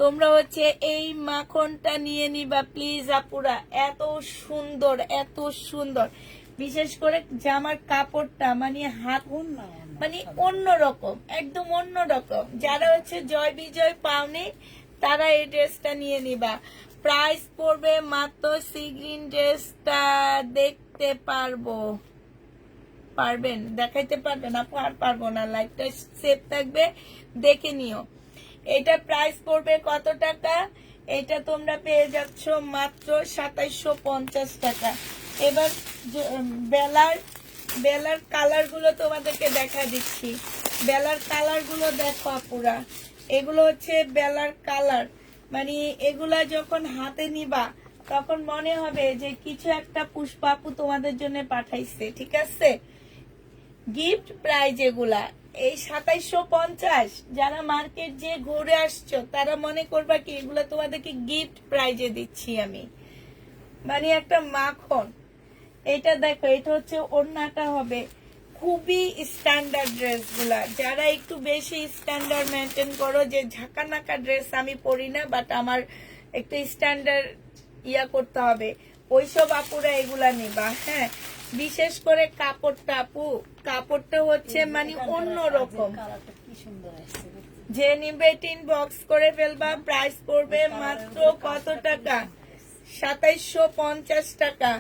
তোমরা হচ্ছে এই মাখনটা নিয়ে নিবা প্লিজ আপুরা, এত সুন্দর এত সুন্দর। বিশেষ করে জামার কাপড়টা মানে হাত না মানে অন্যরকম, একদম অন্যরকম। যারা হচ্ছে জয় বিজয় পাওনি তারা এই ড্রেসটা নিয়ে নিবা। প্রাইস পড়বে মাত্র, সি গ্রিন ড্রেসটা দেখতে পারবেন দেখাইতে পারবেন আপু? আর পারবো না, লাইভটা সেভ থাকবে, দেখে নিও। এটা প্রাইস পড়বে কত টাকা? এটা তোমরা পেয়ে যাচ্ছ মাত্র 2750 টাকা। এবার বেলার কালার গুলো তোমাদেরকে দেখা দিচ্ছি। বেলার কালার গুলো দেখো আপুরা, এগুলো হচ্ছে বেলার কালার। মানে এগুলা যখন হাতে নিবা তখন মনে হবে যে কিছু একটা পুষ্পা আপু তোমাদের জন্য পাঠাইছে, ঠিক আছে? গিফট প্রাইজ এগুলা এই 2750। যারা মার্কেট যে ঘুরে আসছো তারা মনে করবা কি এগুলা তোমাদেরকে গিফট প্রাইজে দিচ্ছি আমি, মানে একটা মাখন। এটা দেখো, এটা হচ্ছে ওড়নাটা হবে খুবই স্ট্যান্ডার্ড ড্রেস গুলা। যারা একটু বেশি স্ট্যান্ডার্ড মেনটেন করো, যে ঝাঁকা নাকা ড্রেস আমি পরি না, বাট আমার একটু স্ট্যান্ডার্ড করতে হবে, ওইসব আপুরা এগুলা নিবা। হ্যাঁ, বিশেষ করে কাপড়টা আপু, কাপড়টা হচ্ছে মানে অন্যরকম। কালারটা কি সুন্দর আসছে দেখতে। যে নিবে টিন বক্স করে ফেলবা। প্রাইস পড়বে মাত্র কত টাকা? 2750 টাকা।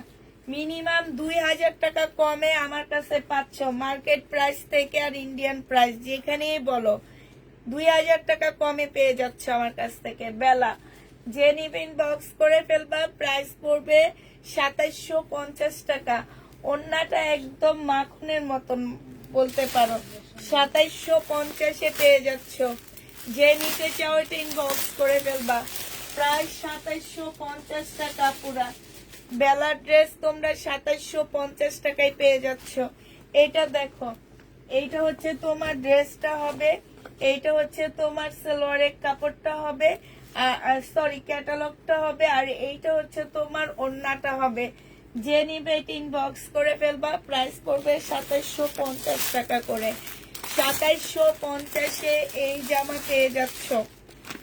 মিনিমাম 2000 টাকা কমে আমার কাছে পাচ্ছ মার্কেট প্রাইস থেকে, আর ইন্ডিয়ান প্রাইস যেখানেই বলো 2000 টাকা কমে পেয়ে যাচ্ছ আমার কাছ থেকে। বেলা যে নিবেন বক্স করে ফেলবা। প্রাইস পড়বে 2750 টাকা। ওন্নাটা একদম মাখনের মতন বলতে পারো, 2750-এ পেয়ে যাচ্ছ। যে নিতে চাও এটা ইনবক্স করে ফেলবা। প্রায় 2750 টাকা পুরা বেলা ড্রেস তোমরা 2750 টাকায় পেয়ে যাচ্ছ। এটা দেখো, এইটা হচ্ছে তোমার ড্রেসটা হবে, এইটা হচ্ছে তোমার সালোয়ারের কাপড়টা হবে, সরি ক্যাটালগটা হবে, আর এইটা হচ্ছে তোমার ওড়নাটা হবে। যে নিবে এটা ইনবক্স করে ফেলবা। প্রাইস পড়বে 2750 টাকা করে। 2750-এ এই জামা পেয়ে যাচ্ছ।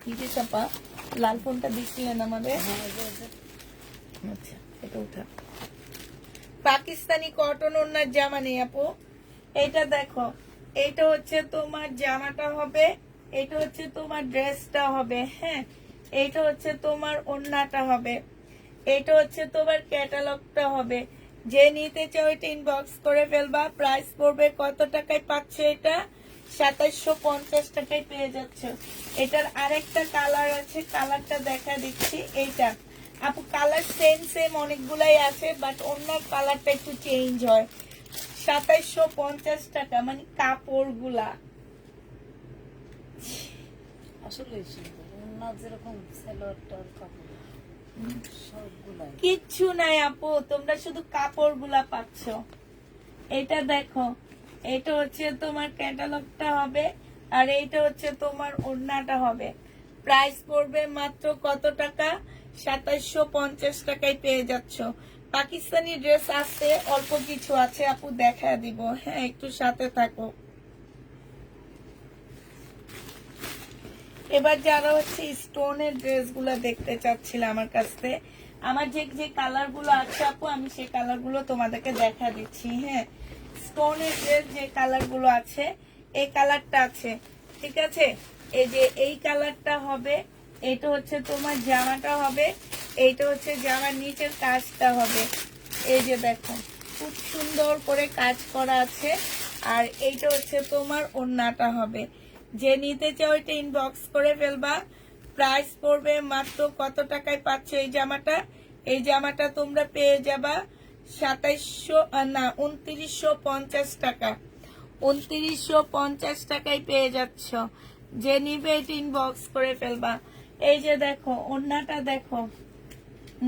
কি যে চাপা লাল ফোনটা দিচ্ছিলেন আমাদের? আচ্ছা, এটা উঠা। পাকিস্তানি কটন ওড়নার জামা নেই আপু। এটা দেখো, এটা হচ্ছে তোমার জামাটা হবে, এটা হচ্ছে তোমার ড্রেসটা হবে। হ্যাঁ, এটা হচ্ছে তোমার ওড়নাটা হবে, এটা হচ্ছে তোমার ক্যাটালগটা হবে। যে নিতে চাও এটা ইনবক্স করে ফেলবা। প্রাইস পড়বে কত টাকায় পাচ্ছ? এটা 2750 টাকায় পেয়ে যাচ্ছ। এটার আরেকটা কালার আছে, কালারটা দেখা দিচ্ছি। এইটা আপু কালার সেম অনেকগুলাই আছে, বাট ওনার কালারটা একটু চেঞ্জ হয়। 2750 টাকা, মানে কাপড়গুলা আসলে সুন্দর। ওড়না যেরকম সালোয়ারটার কাপড় সবগুলাই। কিচ্ছু নাই আপু, তোমরা শুধু কাপড়গুলা পাচ্ছ। এটা দেখো, এটা হচ্ছে তোমার ক্যাটালগটা হবে, আর এইটা হচ্ছে তোমার ওড়নাটা হবে। প্রাইস পড়বে মাত্র কত টাকা? 2750 টাকায় পেয়ে যাচ্ছ। পাকিস্তানি ড্রেস আছে, অল্প কিছু আছে আপু, দেখা দিব। হ্যাঁ, একটু সাথে থাকো। এবার যারা হচ্ছে স্টোনের ড্রেস গুলা দেখতে চাচ্ছিল আমার কাছে, আমার যে যে কালার গুলো আছে আপু, আমি সেই কালার গুলো তোমাদেরকে দেখা দিচ্ছি। হ্যাঁ, স্টোনের ড্রেস যে কালার গুলো আছে, এই কালারটা আছে, ঠিক আছে? এই যে এই কালারটা হবে, এটা হচ্ছে তোমার জামাটা হবে, এইটা হচ্ছে জামার নিচের কাজটা হবে। এই যে দেখো, খুব সুন্দর করে কাজ করা আছে, আর এইটা হচ্ছে তোমার ওড়নাটা হবে। যে নিতে চাও এটা ইনবক্স করে ফেলবা। প্রাইস পড়বে মাত্র কত টাকায় পাচ্ছ এই জামাটা? এই জামাটা তোমরা পেয়ে যাবা 2950 টাকা। 2950 টাকায় পেয়ে যাচ্ছ। যে নিবে এটা ইনবক্স করে ফেলবা। এই যে দেখো, ওড়নাটা দেখো,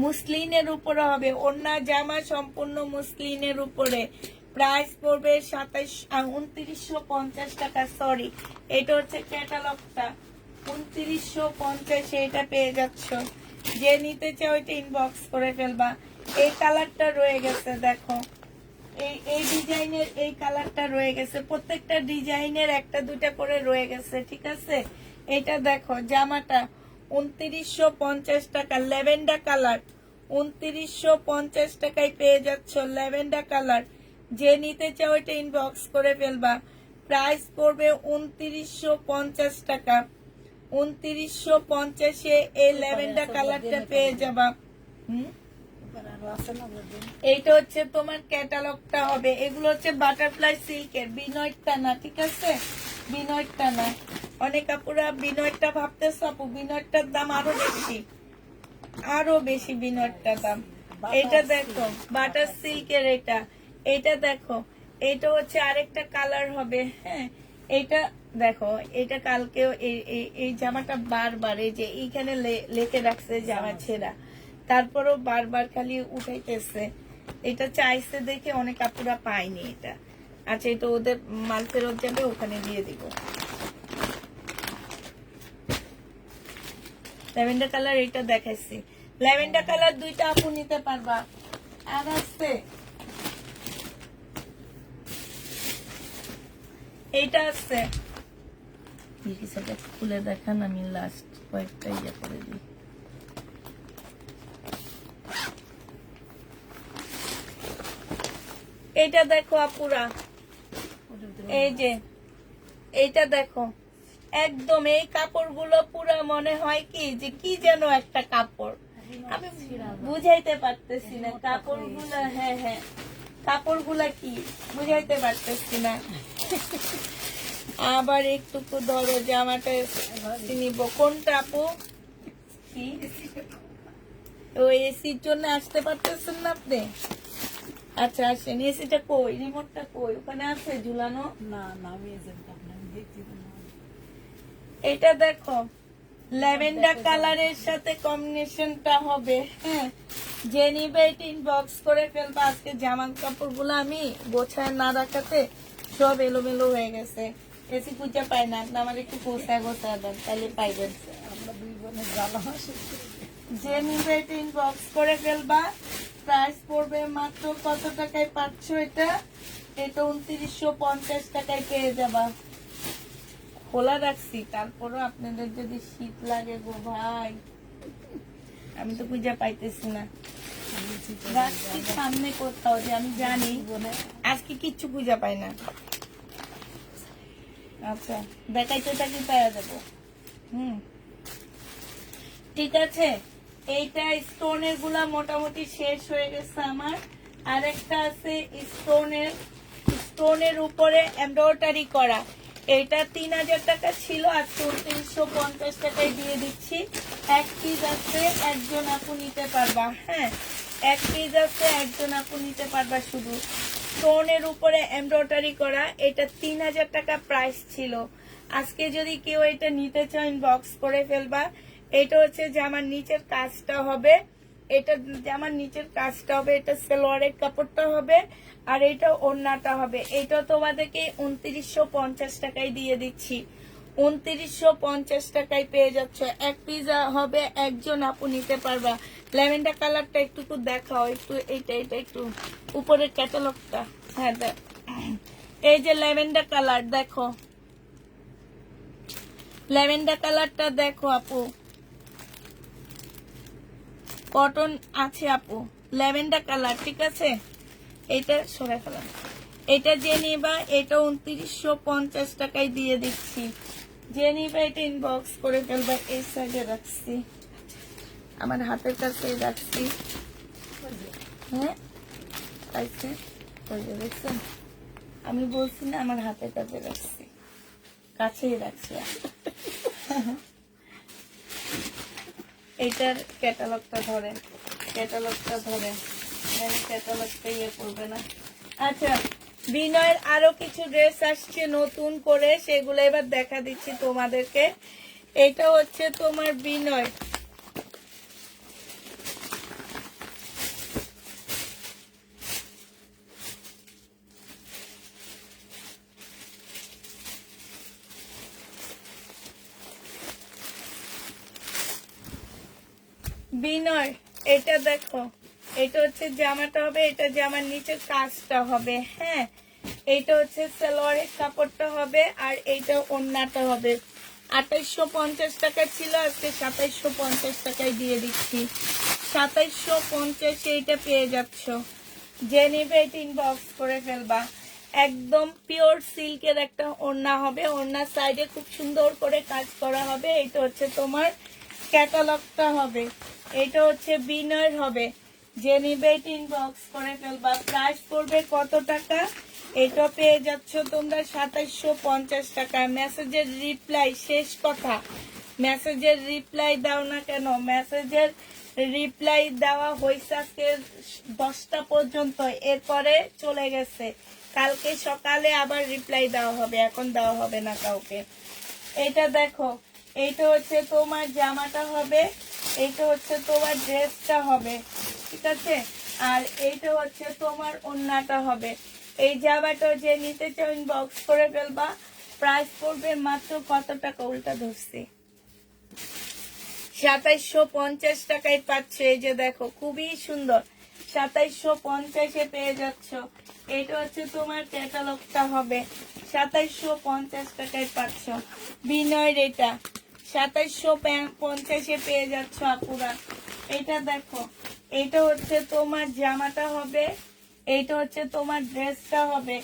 মুসলিনের উপরে হবে। ওড়না জামা সম্পূর্ণ মুসলিনের উপরে। প্রাইস পড়বে 2950 টাকা। সরি, এটা হচ্ছে ক্যাটালগটা। 2950 এটা পেয়ে যাচ্ছ। যে নিতে চাও এটা ইনবক্স করে ফেলবা। এই কালারটা রয়ে গেছে, দেখো এই ডিজাইনের এই কালারটা রয়ে গেছে। প্রত্যেকটা ডিজাইনের একটা দুটা করে রয়ে গেছে, ঠিক আছে? এটা দেখো, জামাটা 2950 টাকা। ল্যাভেন্ডার কালার 2950 টাকায় পেয়ে যাচ্ছ ল্যাভেন্ডার কালার। যে নিতে চাও এটা ইনবক্স করে ফেলবা। প্রাইস পড়বে 2950 টাকা। 2950-এ এই ল্যাভেন্ডার কালারটা পেয়ে যাবা। এবার আরো আছে না ওগুলো দিন। এইটা হচ্ছে তোমার ক্যাটালগটা হবে। এগুলো হচ্ছে বাটারফ্লাই সিল্কের, বিনয়টা না, ঠিক আছে? বিনয়টা না। অনেক আপুরা বিনয়টা ভাবতেছ, আপু বিনয়টার দাম আরো বেশি, আরো বেশি বিনয়টার দাম। এটা দেখো বাটার সিল্কের, এটা এটা দেখো, এটা হচ্ছে আরেকটা কালার হবে। হ্যাঁ, এটা দেখো, এটা কালকেও এই জামাটা বারবার এই যে এইখানে লেখে রাখছে জামা ছেঁড়া, তারপরও বারবার খালি উঠাইতেছে। এটা চাইছে দেখে অনেক আপুরা পায়নি এটা। আচ্ছা, এটা ওদের মাল ফেরত যাবে, ওখানে দিয়ে দিব। ল্যাভেন্ডার কালার এটা দেখাইছি। ল্যাভেন্ডার কালার দুইটা আপু নিতে পারবা। আর আসছে এইটা আছে, খুলে দেখান, আমি লাস্ট কয়েকটা ইয়ে করে দিই। এটা দেখো আপুরা, এই যে এইটা দেখো, একদম এই কাপড়গুলো পুরা মনে হয় কি যে কি যেন একটা কাপড়, আমি বুঝাইতে পারতেছি না কাপড়গুলো। হ্যাঁ হ্যাঁ, কাপড়গুলা কি বুঝাইতে পারতেছি না। আবার একটু ধরো জামাটা নিব, কোনটা আপু? কি ওই এসির জন্য আসতে পারতেছেন না আপনি? আচ্ছা আসেন। এসিটা কই, রিমোটটা কই? ওখানে আছে ঝুলানো? না না, আমি এজেন্ট আপনার দেখছি তো না। এটা দেখো, ল্যাভেন্ডার কালারের সাথে কম্বিনেশনটা হবে। হ্যাঁ, যে নিবে এটা ইনবক্স করে ফেলবা। আজকে জামা কাপড়গুলো আমি গোছায় না রাখাতে সব এলোমেলো হয়ে গেছে। এসি খুঁজে পাই না, আপনি আমার একটু গোছায় গোছায় দেন, তাহলে পাইবেন। আমরা দুই বোনের জ্বালা শেষ করে দিই। যে নিবে এটা ইনবক্স করে ফেলবা। প্রাইস পড়বে মাত্র কত টাকায় পাচ্ছ এটা? এটা 2950 টাকায় পেয়ে যাবা। খোলা রাখছি, তারপরও আপনাদের যদি শীত লাগে গো ভাই, আমি তো পূজা পাইতেছি না। আমি চিন্তা রাখছি সামনে কোথাও, যে আমি জানি বোনে আজকে কিচ্ছু পূজা পাই না। আচ্ছা, দেখাইতে থাকি পাওয়া যাবো। ঠিক আছে। এইটা স্টোনের গুলা মোটামুটি শেষ হয়ে গেছে আমার। আরেকটা আছে স্টোনের উপরে এমব্রয়ডারি করা। এটা 3000 টাকা ছিল, আজকে 2950 টাকায় দিয়ে দিচ্ছি। এক পিস আছে, একজন আপু নিতে পারবা। হ্যাঁ, এক পিস আছে, একজন আপু নিতে পারবা। শুধু স্টোনের উপরে এমব্রয়ডারি করা, এটা 3000 টাকা প্রাইস ছিল। আজকে যদি কেউ এটা নিতে চাও ইনবক্স করে ফেলবা। এটা হচ্ছে জামার নিচের কাজটা হবে, এটা জামার নিচের কাজটা হবে, এটা সালোয়ারের কাপড়টা হবে, আর এটা ওড়নাটা হবে। এটা তোমাদেরকে 2950 টাকায় দিয়ে দিচ্ছি। 2950 টাকায় পেয়ে যাচ্ছ। এক পিস হবে, একজন আপু নিতে পারবা। ল্যাভেন্ডার কালারটা একটু দেখাও, একটু এইটা এটা একটু উপরের ক্যাটালগটা। হ্যাঁ দেখ, এই যে ল্যাভেন্ডার কালার দেখো, ল্যাভেন্ডার কালারটা দেখো আপু, কটন আছে আপু, ল্যাভেন্ডার কালার, ঠিক আছে? এটা সরে ফেলাম। এটা যে নিবা এটা 2950 টাকায় দিয়ে দিচ্ছি। যে নিবা এটা ইনবক্স করে ফেলবা। এই সাইডে রাখছি, আমার হাতের কাছে রাখছি। হ্যাঁ পাইছে, ওই যে দেখছেন, আমি বলছি না আমার হাতের কাছে রাখছি, কাছেই রাখছি। এইটার ক্যাটালগটা ধরে, ক্যাটালগটা ধরে, ক্যাটালগটা ইয়ে করবে না। আচ্ছা, বিনয়ের আরো কিছু ড্রেস আসছে নতুন করে, সেগুলো এবার দেখা দিচ্ছি তোমাদেরকে। এটা হচ্ছে তোমার বিনয়, বিনয় এটা দেখো, এটা হচ্ছে জামাটা হবে, এটা জামার নিচের কাজটা হবে। হ্যাঁ, এইটা হচ্ছে সালোয়ারের কাপড়টা হবে, আর এইটা ওড়নাটা হবে। 2850 টাকা ছিল, আজকে 2750 টাকায় দিয়ে দিচ্ছি। 2750 এইটা পেয়ে যাচ্ছ। যে নিবে এটা ইনবক্স করে ফেলবা। একদম পিওর সিল্কের একটা ওড়না হবে, ওড়নার সাইডে খুব সুন্দর করে কাজ করা হবে। এটা হচ্ছে তোমার ক্যাটালগটা হবে, এটা হচ্ছে বিনয়ের হবে। যে নিবে এটা ইনবক্স করে ফেলবা। প্রাইস পড়বে কত টাকা? এটা পেয়ে যাচ্ছ তোমরা 2750 টাকা। মেসেজের রিপ্লাই, শেষ কথা, মেসেজের রিপ্লাই দাও না কেন? মেসেজের রিপ্লাই দেওয়া হয়েছে আজকে 10টা পর্যন্ত, এরপরে চলে গেছে। কালকে সকালে আবার রিপ্লাই দেওয়া হবে, এখন দেওয়া হবে না কাউকে। এটা দেখো, এইটা হচ্ছে তোমার জামাটা হবে, এইটা হচ্ছে তোমার ড্রেসটা হবে, ঠিক আছে? আর এইটা হচ্ছে তোমার ওড়নাটা হবে। এই জামাটা যে নিতে চাও ইনবক্স করে ফেলবা। প্রাইস পড়বে মাত্র কত টাকা? উল্টা ধরছি, 2750 টাকায় পাচ্ছ। এই যে দেখো, খুবই সুন্দর, 2750-এ পেয়ে যাচ্ছ। এটা হচ্ছে তোমার ক্যাটালগটা হবে, 2750 টাকায় পাচ্ছ। বিনয়ের এটা 2750-এ পেয়ে যাচ্ছ আপুরা। এটা দেখো, এটা হচ্ছে তোমার জামাটা হবে, এইটা হচ্ছে তোমার ড্রেসটা হবে,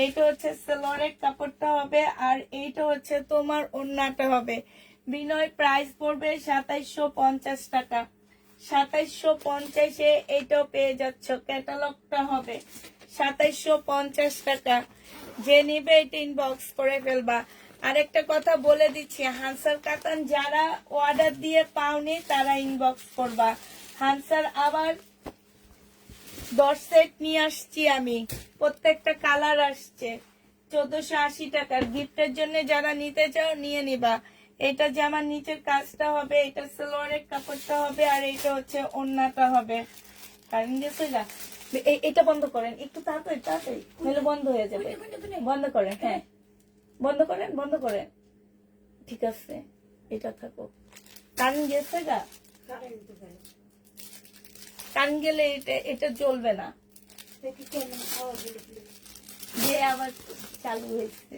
এইটা হচ্ছে সেলোয়ারের কাপড়টা হবে, আর এইটা হচ্ছে তোমার ওড়নাটা হবে। বিনয় প্রাইস পড়বে 2750 টাকা। 2750-এ এইটাও পেয়ে যাচ্ছ। ক্যাটালগটা হবে 2750 টাকা। যে নিবে এটা ইনবক্স করে ফেলবা। আরেকটা কথা বলে দিচ্ছি, হানসার কাতান যারা অর্ডার দিয়ে পাওনি তারা ইনবক্স করবা। হানসার আবার 10 সেট নিয়ে আসছি আমি, প্রত্যেকটা কালার আসছে। 1480 টাকার গিফটের জন্য যারা নিতে চাও নিয়ে নিবা। এটা জামার নিচের কাজটা হবে, এটা সালোয়ারের কাপড়টা হবে, আর এটা হচ্ছে ওড়নাটা হবে। কারেন্ট গেছে গা, এটা বন্ধ করেন একটু তাড়াতাড়ি তাড়াতাড়ি, নাহলে বন্ধ হয়ে যাবে। বন্ধ করেন, হ্যাঁ বন্ধ করেন, বন্ধ করেন, ঠিক আছে। এটা থাকো, কারেন্ট গেছে গা, কান গেলে এটা জ্বলবে না। যে আবার চালু হয়েছে।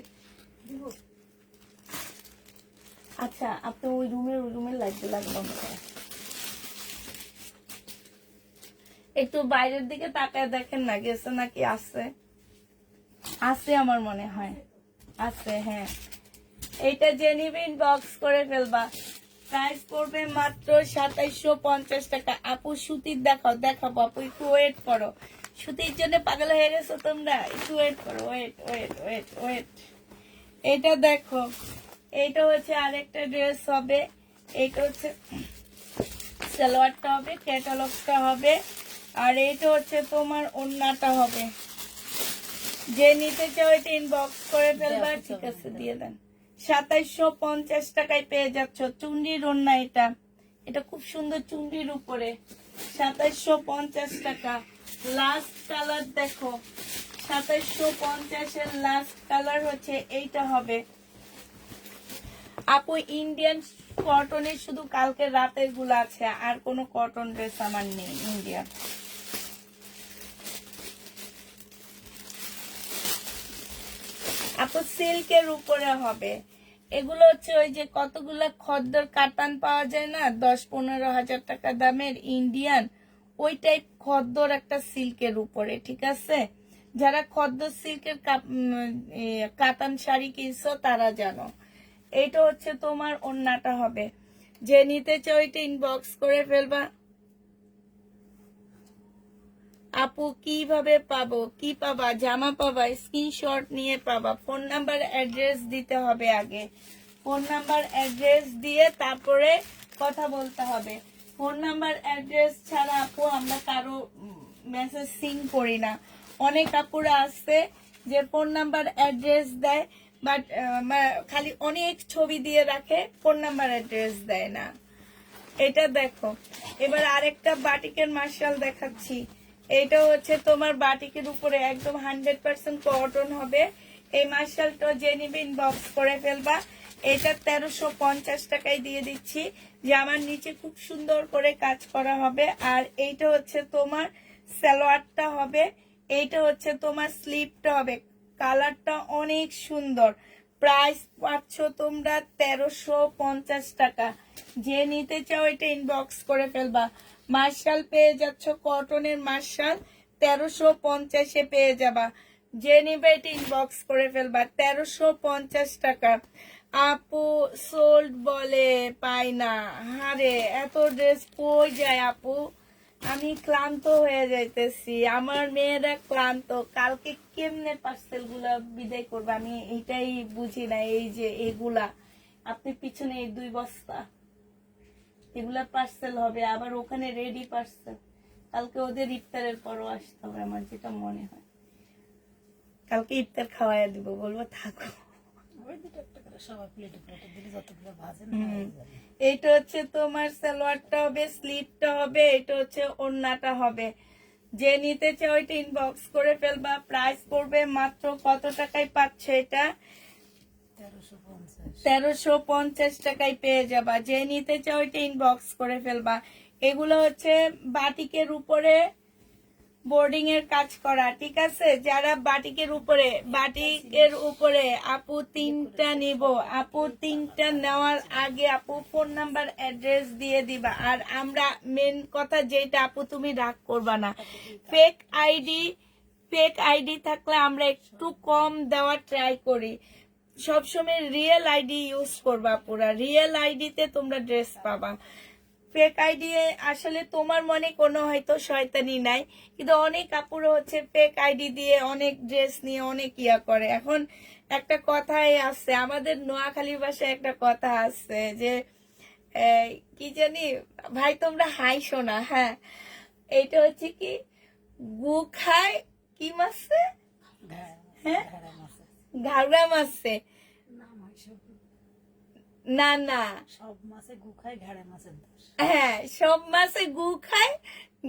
আচ্ছা, আপনি ওই রুমের লাইট বন্ধ করেন। একটু বাইরের দিকে তাকায় দেখেন না, গেছে নাকি আছে? আছে আমার মনে হয়, আছে, হ্যাঁ। এইটা যে নিবে ইনবক্স করে ফেলবা। প্রাইস পড়বে মাত্র 2750 টাকা। আপু সুতির দেখাও, দেখাবো আপু, একটু ওয়েট করো। সুতির জন্য পাগল হয়ে গেছো তোমরা, একটু ওয়েট করো, ওয়েট ওয়েট ওয়েট ওয়েট। এটা দেখো, এইটা হচ্ছে আরেকটা ড্রেস হবে, এইটা হচ্ছে সালোয়ারটা হবে, ক্যাটালগটা হবে, আর এইটা হচ্ছে তোমার ওড়নাটা হবে। যে নিতে চাও এটা ইনবক্স করে ফেলবা, ঠিক আছে দিয়ে দেন। 2750 টাকায় পেয়ে যাচ্ছ। চুন্ডির ওড়না এটা, এটা খুব সুন্দর চুন্ডির উপরে, 2750 টাকা। লাস্ট কালার দেখো, 2750-এর লাস্ট কালার হচ্ছে এইটা হবে। আপু ইন্ডিয়ান কটনের শুধু কালকে রাতের গুলো আছে, আর কোনো কটন ড্রেস আমার নেই ইন্ডিয়ান। আপু সিল্কের উপরে হবে। এগুলো হচ্ছে ওই যে কতগুলা খদ্দর কাতান পাওয়া যায় না, 10-15 হাজার টাকা দামের ইন্ডিয়ান, ওই টাইপ খদ্দর একটা সিল্কের উপরে, ঠিক আছে? যারা খদ্দর সিল্কের কাতান শাড়ি কিনছো তারা জানো। এইটা হচ্ছে তোমার ওড়নাটা হবে। যে নিতে চাও এটা ইনবক্স করে ফেলবা। আপু কিভাবে পাবো? কি পাবা? জামা পাবা, স্ক্রিনশট নিয়ে পাবা। ফোন নাম্বার অ্যাড্রেস দিতে হবে আগে, ফোন নাম্বার অ্যাড্রেস দিয়ে তারপরে কথা বলতে হবে। ফোন নাম্বার অ্যাড্রেস ছাড়া আপু আমরা কারো মেসেজ সিন করি না। অনেক আপুরা আছে যে ফোন নাম্বার অ্যাড্রেস দেয়, বাট খালি অনেক ছবি দিয়ে রাখে, ফোন নাম্বার অ্যাড্রেস দেয় না। এটা দেখো, এবার আরেকটা বাটিকের মার্শাল দেখাচ্ছি। এটা হচ্ছে তোমার বাটিকের উপরে একদম 100% কটন হবে। এই মার্শালটা যে নিবে ইনবক্স করে ফেলবা। এটা 1350 টাকায় দিয়ে দিচ্ছি। জামার নিচে খুব সুন্দর করে কাজ করা হবে, আর এইটা হচ্ছে তোমার সালোয়ারটা হবে, এইটা হচ্ছে তোমার স্লিপটা হবে। কালারটা অনেক সুন্দর, প্রাইস পাচ্ছ তোমরা 1350 টাকা। যে নিতে চাও এটা ইনবক্স করে ফেলবা। মার্শাল পেয়ে যাচ্ছ, কটনের মার্শাল 1350-এ পেয়ে যাবা। যে নিবে এটা ইনবক্স করে ফেলবা। 1350 টাকা। আপু সোল্ড বলে পাই না। আরে এত ড্রেস কই যায় আপু, আমি ক্লান্ত হয়ে যাইতেছি, আমার মেয়েরা ক্লান্ত। কালকে কেমনে পার্সেল গুলা বিদায় করবে আমি এটাই বুঝি না। এই যে এগুলা আপনি পিছনে এই 2 বস্তা এগুলা পার্সেল হবে, আবার ওখানে রেডি পার্সেল। কালকে ওদের ইফতারের পরও আসতে হবে আমার যেটা মনে হয়। কালকে ইফতার খাওয়াইয়া দিব, বলবো থাকো। ওই 2 একটা করে সবাই প্লেটে প্লেটে দিলে যতগুলো ভাজে না হয়ে যাবে। এইটা হচ্ছে তোমার সালোয়ারটা হবে, স্লিপটা হবে, এটা হচ্ছে ওড়নাটা হবে। যে নিতে চাও এটা ইনবক্স করে ফেলবা। প্রাইস পড়বে মাত্র কত টাকায় পাচ্ছ এটা? 1350। 1350 টাকায় পেয়ে যাবা। যে নিতে চাও এটা ইনবক্স করে ফেলবা। এগুলো হচ্ছে বাটিকের উপরে বোর্ডিং এর কাজ করা, ঠিক আছে? যারা বাটিকের উপরে আপু 3টা নিব। আপু 3টা নেওয়ার আগে আপু ফোন নাম্বার অ্যাড্রেস দিয়ে দিবা। আর আমরা মেন কথা যেটা, আপু তুমি রাগ করবা না, ফেক আইডি থাকলে আমরা একটু কম দেওয়ার ট্রাই করি। সবসময় রিয়েল আইডি ইউজ করবা। পুরা রিয়েল আইডিতে তোমরা ড্রেস পাবা। ফেক আইডি আসলে তোমার মনে কোনো হয়তো শয়তানি নাই, কিন্তু অনেক আপুরা হচ্ছে ফেক আইডি দিয়ে অনেক ড্রেস নিয়ে অনেক ইয়া করে। এখন একটা কথাই আছে, আমাদের নোয়াখালী ভাষায় একটা কথা আছে যে কি জানি ভাই, তোমরা হাইসো না। হ্যাঁ, এইটা হচ্ছে কি, গু খায় কি মাছে? হ্যাঁ, ঘাড়া মাছে ঘাগরা মাছে। না মাইসব না না, সব মাছে গু খায়, ঘাড়া মাছের দোষ। হ্যাঁ, সব মাছে গু খায়,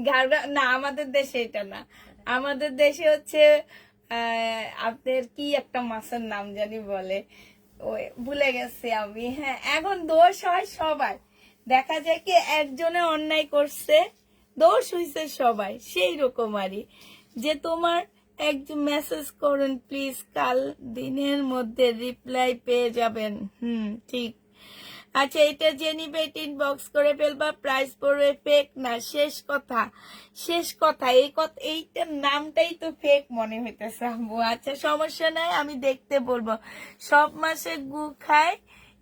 ঘাগরা না। আমাদের দেশে এটা না, আমাদের দেশে হচ্ছে আপনার কি একটা মাছের নাম জানি বলে, ওই ভুলে গেছি আমি। হ্যাঁ, এখন দোষ হয় সবাই। দেখা যায় কি একজনে অন্যায় করছে, দোষ হইছে সবাই। সেই রকমারই যে তোমার একজন মেসেজ করুন প্লিজ, কাল দিনের মধ্যে রিপ্লাই পেয়ে যাবেন। ঠিক আচ্ছা, এটা যে নিবে এটা ইনবক্স করে ফেলবা। প্রাইস পড়বে ফেক না, শেষ কথা এইটার নামটাই তো ফেক মনে হইতেছে আম্মু। আচ্ছা সমস্যা নাই, আমি দেখতে বলবো। সব মাসে গু খায়,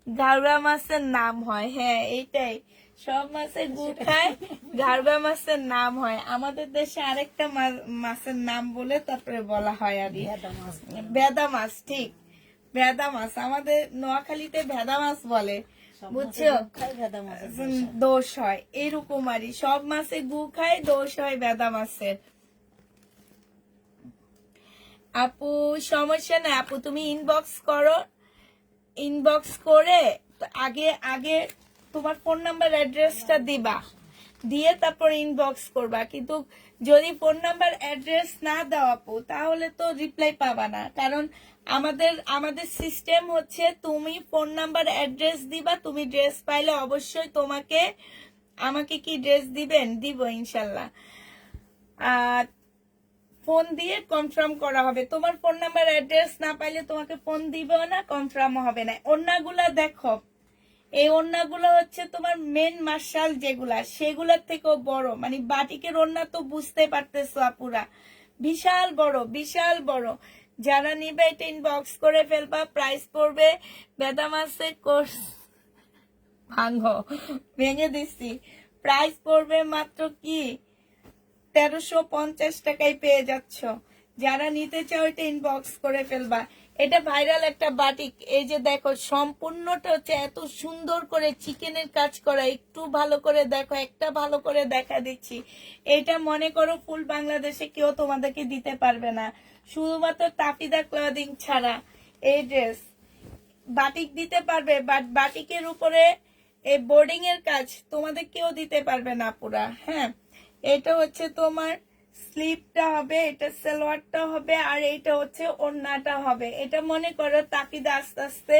ঘাড়া মাছের নাম হয়। হ্যাঁ এইটাই, সব মাছে গু খায়, ঘাড়া মাছের নাম হয়। আমাদের দেশে আরেকটা মাছের নাম বলে তারপরে বলা হয় আর কি, ভেদা মাছ ভেদা মাছ। ঠিক, ভেদা মাছ, আমাদের নোয়াখালীতে ভেদা মাছ বলে, সব বুঝছো? মাছে গু খায়, ভেদা মাছের দোষ হয়। দোষ হয় এরকমারই, সব মাছে গু খায়, দোষ হয় ভেদা মাছের। আপু সমস্যা নাই, আপু তুমি ইনবক্স করো। ইনবক্স করে আগে তোমার ফোন নাম্বার অ্যাড্রেসটা দিবা, দিয়ে তারপর ইনবক্স করবা। কিন্তু যদি ফোন নাম্বার অ্যাড্রেস না দাও আপু, তাহলে তো রিপ্লাই পাবা না। কারণ আমাদের সিস্টেম হচ্ছে তুমি ফোন নাম্বার অ্যাড্রেস দিবা, তুমি ড্রেস পাইলে অবশ্যই আমাকে কি ড্রেস দিবেন? দিব ইনশাল্লাহ। আর ফোন দিয়ে কনফার্ম করা হবে। তোমার ফোন নাম্বার অ্যাড্রেস না পাইলে তোমাকে ফোন দিবেও না, কনফার্ম হবে না। ওড়নাগুলা দেখো, এই ওড়নাগুলো হচ্ছে তোমার মেন মার্শাল যেগুলা, সেগুলার থেকেও বড়। মানে বাটিকের ওড়না তো বুঝতে পারতেছো আপুরা, বিশাল বড়। যারা নিবে এটা ইনবক্স করে ফেলবা। প্রাইস পড়বে বেদামাসে কোর্স ভেঙে দিচ্ছি। প্রাইস পড়বে মাত্র কি 1350 টাকায় পেয়ে যাচ্ছ। যারা নিতে চাও এটা ইনবক্স করে ফেলবা। এটা ভাইরাল একটা বাটিক। এই যে দেখো, সম্পূর্ণটা হচ্ছে এত সুন্দর করে চিকেনের কাজ করা। একটু ভালো করে দেখো, একটা ভালো করে দেখা দিচ্ছি। এটা মনে করো ফুল বাংলাদেশে কেউ তোমাদেরকে দিতে পারবে না, শুধুমাত্র তাফিদা ক্লদিং ছাড়া। এই ড্রেস বাটিক দিতে পারবে, বাট বাটিকের উপরে এই বোর্ডিং এর কাজ তোমাদের কেউ দিতে পারবে না পুরা। হ্যাঁ, এটা হচ্ছে তোমার স্লিপটা হবে, এটা সালোয়ারটা হবে, আর এটা হচ্ছে ওড়নাটা হবে। এটা মনে করো তাকিদা আস্তে আস্তে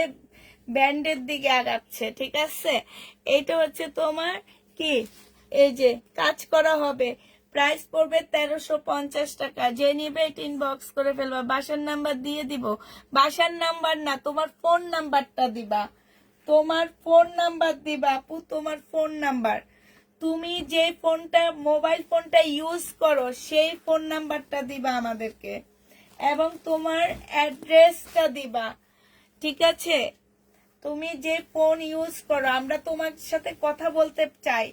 ব্যান্ডের দিকে আগাচ্ছে, ঠিক আছে? এটা হচ্ছে তোমার কি, এই যে কাজ করা হবে। প্রাইস পড়বে 1350 টাকা। যে নিবে এটা ইনবক্স করে ফেলবা। বাসার নাম্বার দিয়ে দিব, বাসার নাম্বার না, তোমার ফোন নাম্বারটা দিবা, তোমার ফোন নাম্বার দিবা আপু, তোমার ফোন নাম্বার, তুমি যে ফোনটা মোবাইল ফোনটা ইউজ করো সেই ফোন নাম্বারটা দিবা আমাদেরকে, এবং তোমার অ্যাড্রেসটা দিবা। ঠিক আছে, তুমি যে ফোন ইউজ করো, আমরা তোমার সাথে কথা বলতে চাই,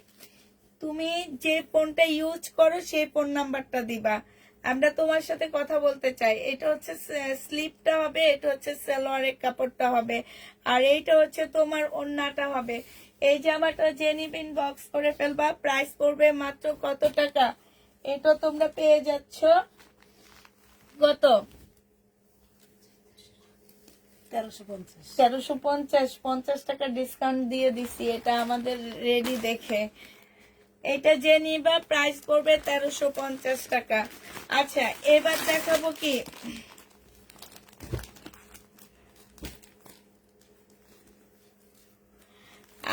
তুমি যে ফোনটা ইউজ করো সেই ফোন নাম্বারটা দিবা, আমরা তোমার সাথে কথা বলতে চাই। এটা হচ্ছে স্লিপটা হবে, এটা হচ্ছে সালোয়ারের কাপড়টা হবে, আর এইটা হচ্ছে তোমার ওড়নাটা হবে। এই জামাটা যে নিবে ইনবক্স করে ফেলবা। প্রাইস পড়বে মাত্র কত টাকা? এটা তোমরা পেয়ে যাচ্ছ কত? 1350। 1350 টাকা ডিসকাউন্ট দিয়ে দিছি, এটা আমাদের রেডি দেখে। এটা যে নিবা প্রাইস পড়বে 1350 টাকা। আচ্ছা, এবার দেখাবো কি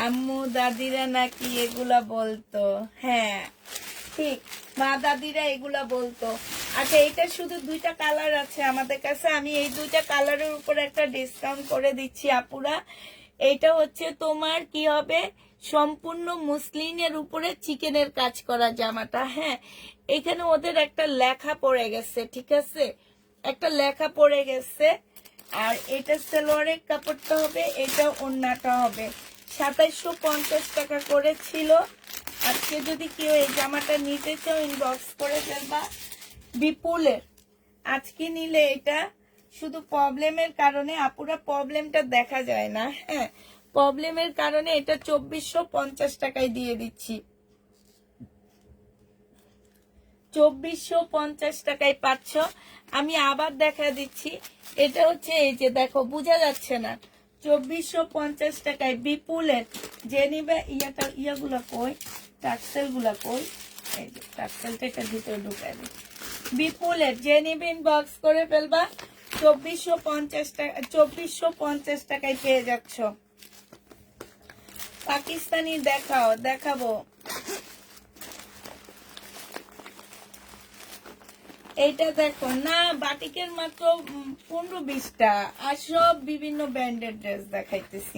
আম্মু দাদিরা নাকি এগুলা বলতো। হ্যাঁ ঠিক, মা দাদিরা এগুলা বলতো। আচ্ছা, এটা শুধু দুইটা কালার আছে আমাদের কাছে, আমি এই দুইটা কালারের উপর একটা ডিসকাউন্ট করে দিচ্ছি আপুরা। এটা হচ্ছে তোমার কি হবে, সম্পূর্ণ মুসলিনের উপরে চিকেনের কাজ করা জামাটা। হ্যাঁ, এখানে ওদের একটা লেখা পড়ে গেছে, ঠিক আছে, একটা লেখা পড়ে গেছে। আর এটা সালোয়ারের কাপড়টা হবে, এটা ওড়নাটা হবে। 2750 টাকা করে ছিল। আজকে যদি কেউ এই জামাটা নিতে চাও ইনবক্স করে ফেলবা। বিপুলের আজকে নিলে এটা শুধু প্রবলেমের কারণে, আপুরা প্রবলেমটা দেখা যায় না, হ্যাঁ, প্রবলেমের কারণে এটা 2450 টাকায় দিয়ে দিচ্ছি। 2450 টাকায় পাচ্ছ। আমি আবার দেখা দিচ্ছি, এটা হচ্ছে এই যে দেখো, বোঝা যাচ্ছে না, 2450 টাকায় বিপুলের। যে নিবে ইয়াগুলা কই, টাক্সেল গুলা কই, এই যে টাক্সেলটা এটা ভিতরে ঢুকাই দিই। বিপুলের যে নিবে ইনবক্স করে ফেলবা। 2450 টাকা, 2450 টাকায় পেয়ে যাচ্ছ। পাকিস্তানি দেখাবো। এইটা দেখো না, বাটিকের মাত্র 15-20টা, আর সব বিভিন্ন ব্র্যান্ডের ড্রেস দেখাইতেছি।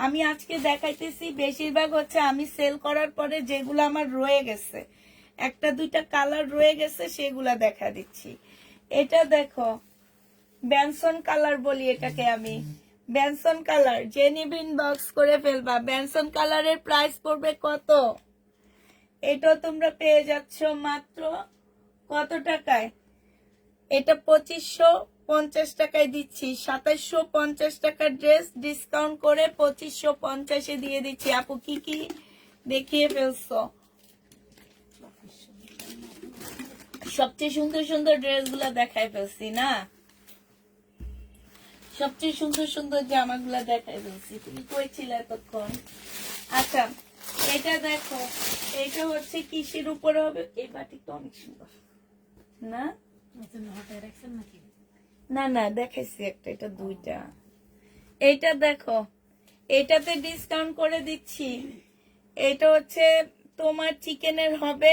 আমি আজকে দেখাইতেছি বেশিরভাগ হচ্ছে আমি সেল করার পরে যেগুলো আমার রয়ে গেছে, একটা দুইটা কালার রয়ে গেছে, সেগুলা দেখা দিচ্ছি। এটা দেখো, ব্যানসন কালার বলি এটাকে আমি, ব্যানসন কালার। যে নিবে ইনবক্স করে ফেলবা। ব্যানসন কালারের প্রাইস পড়বে কত? এটা তোমরা পেয়ে যাচ্ছ মাত্র কত টাকায়? এটা 2550 টাকায় দিচ্ছি। 2750 টাকার ড্রেস ডিসকাউন্ট করে 2550-এ দিয়ে দিচ্ছি। আপু কি কি দেখিয়ে ফেলছো? সবচেয়ে সুন্দর সুন্দর ড্রেস গুলা দেখাই ফেলছি না, সবচেয়ে সুন্দর সুন্দর জামাগুলা দেখাই ফেলছি। তুমি কইছিলে এতক্ষণ। আচ্ছা, এটা দেখো, এটা হচ্ছে কিসের উপরে হবে? এই বাটিকটা অনেক সুন্দর না? না না, দেখাইছি একটা, এটা দুইটা। এইটা দেখো, এটাতে ডিসকাউন্ট করে দিচ্ছি। এটা হচ্ছে তোমার চিকেনের হবে,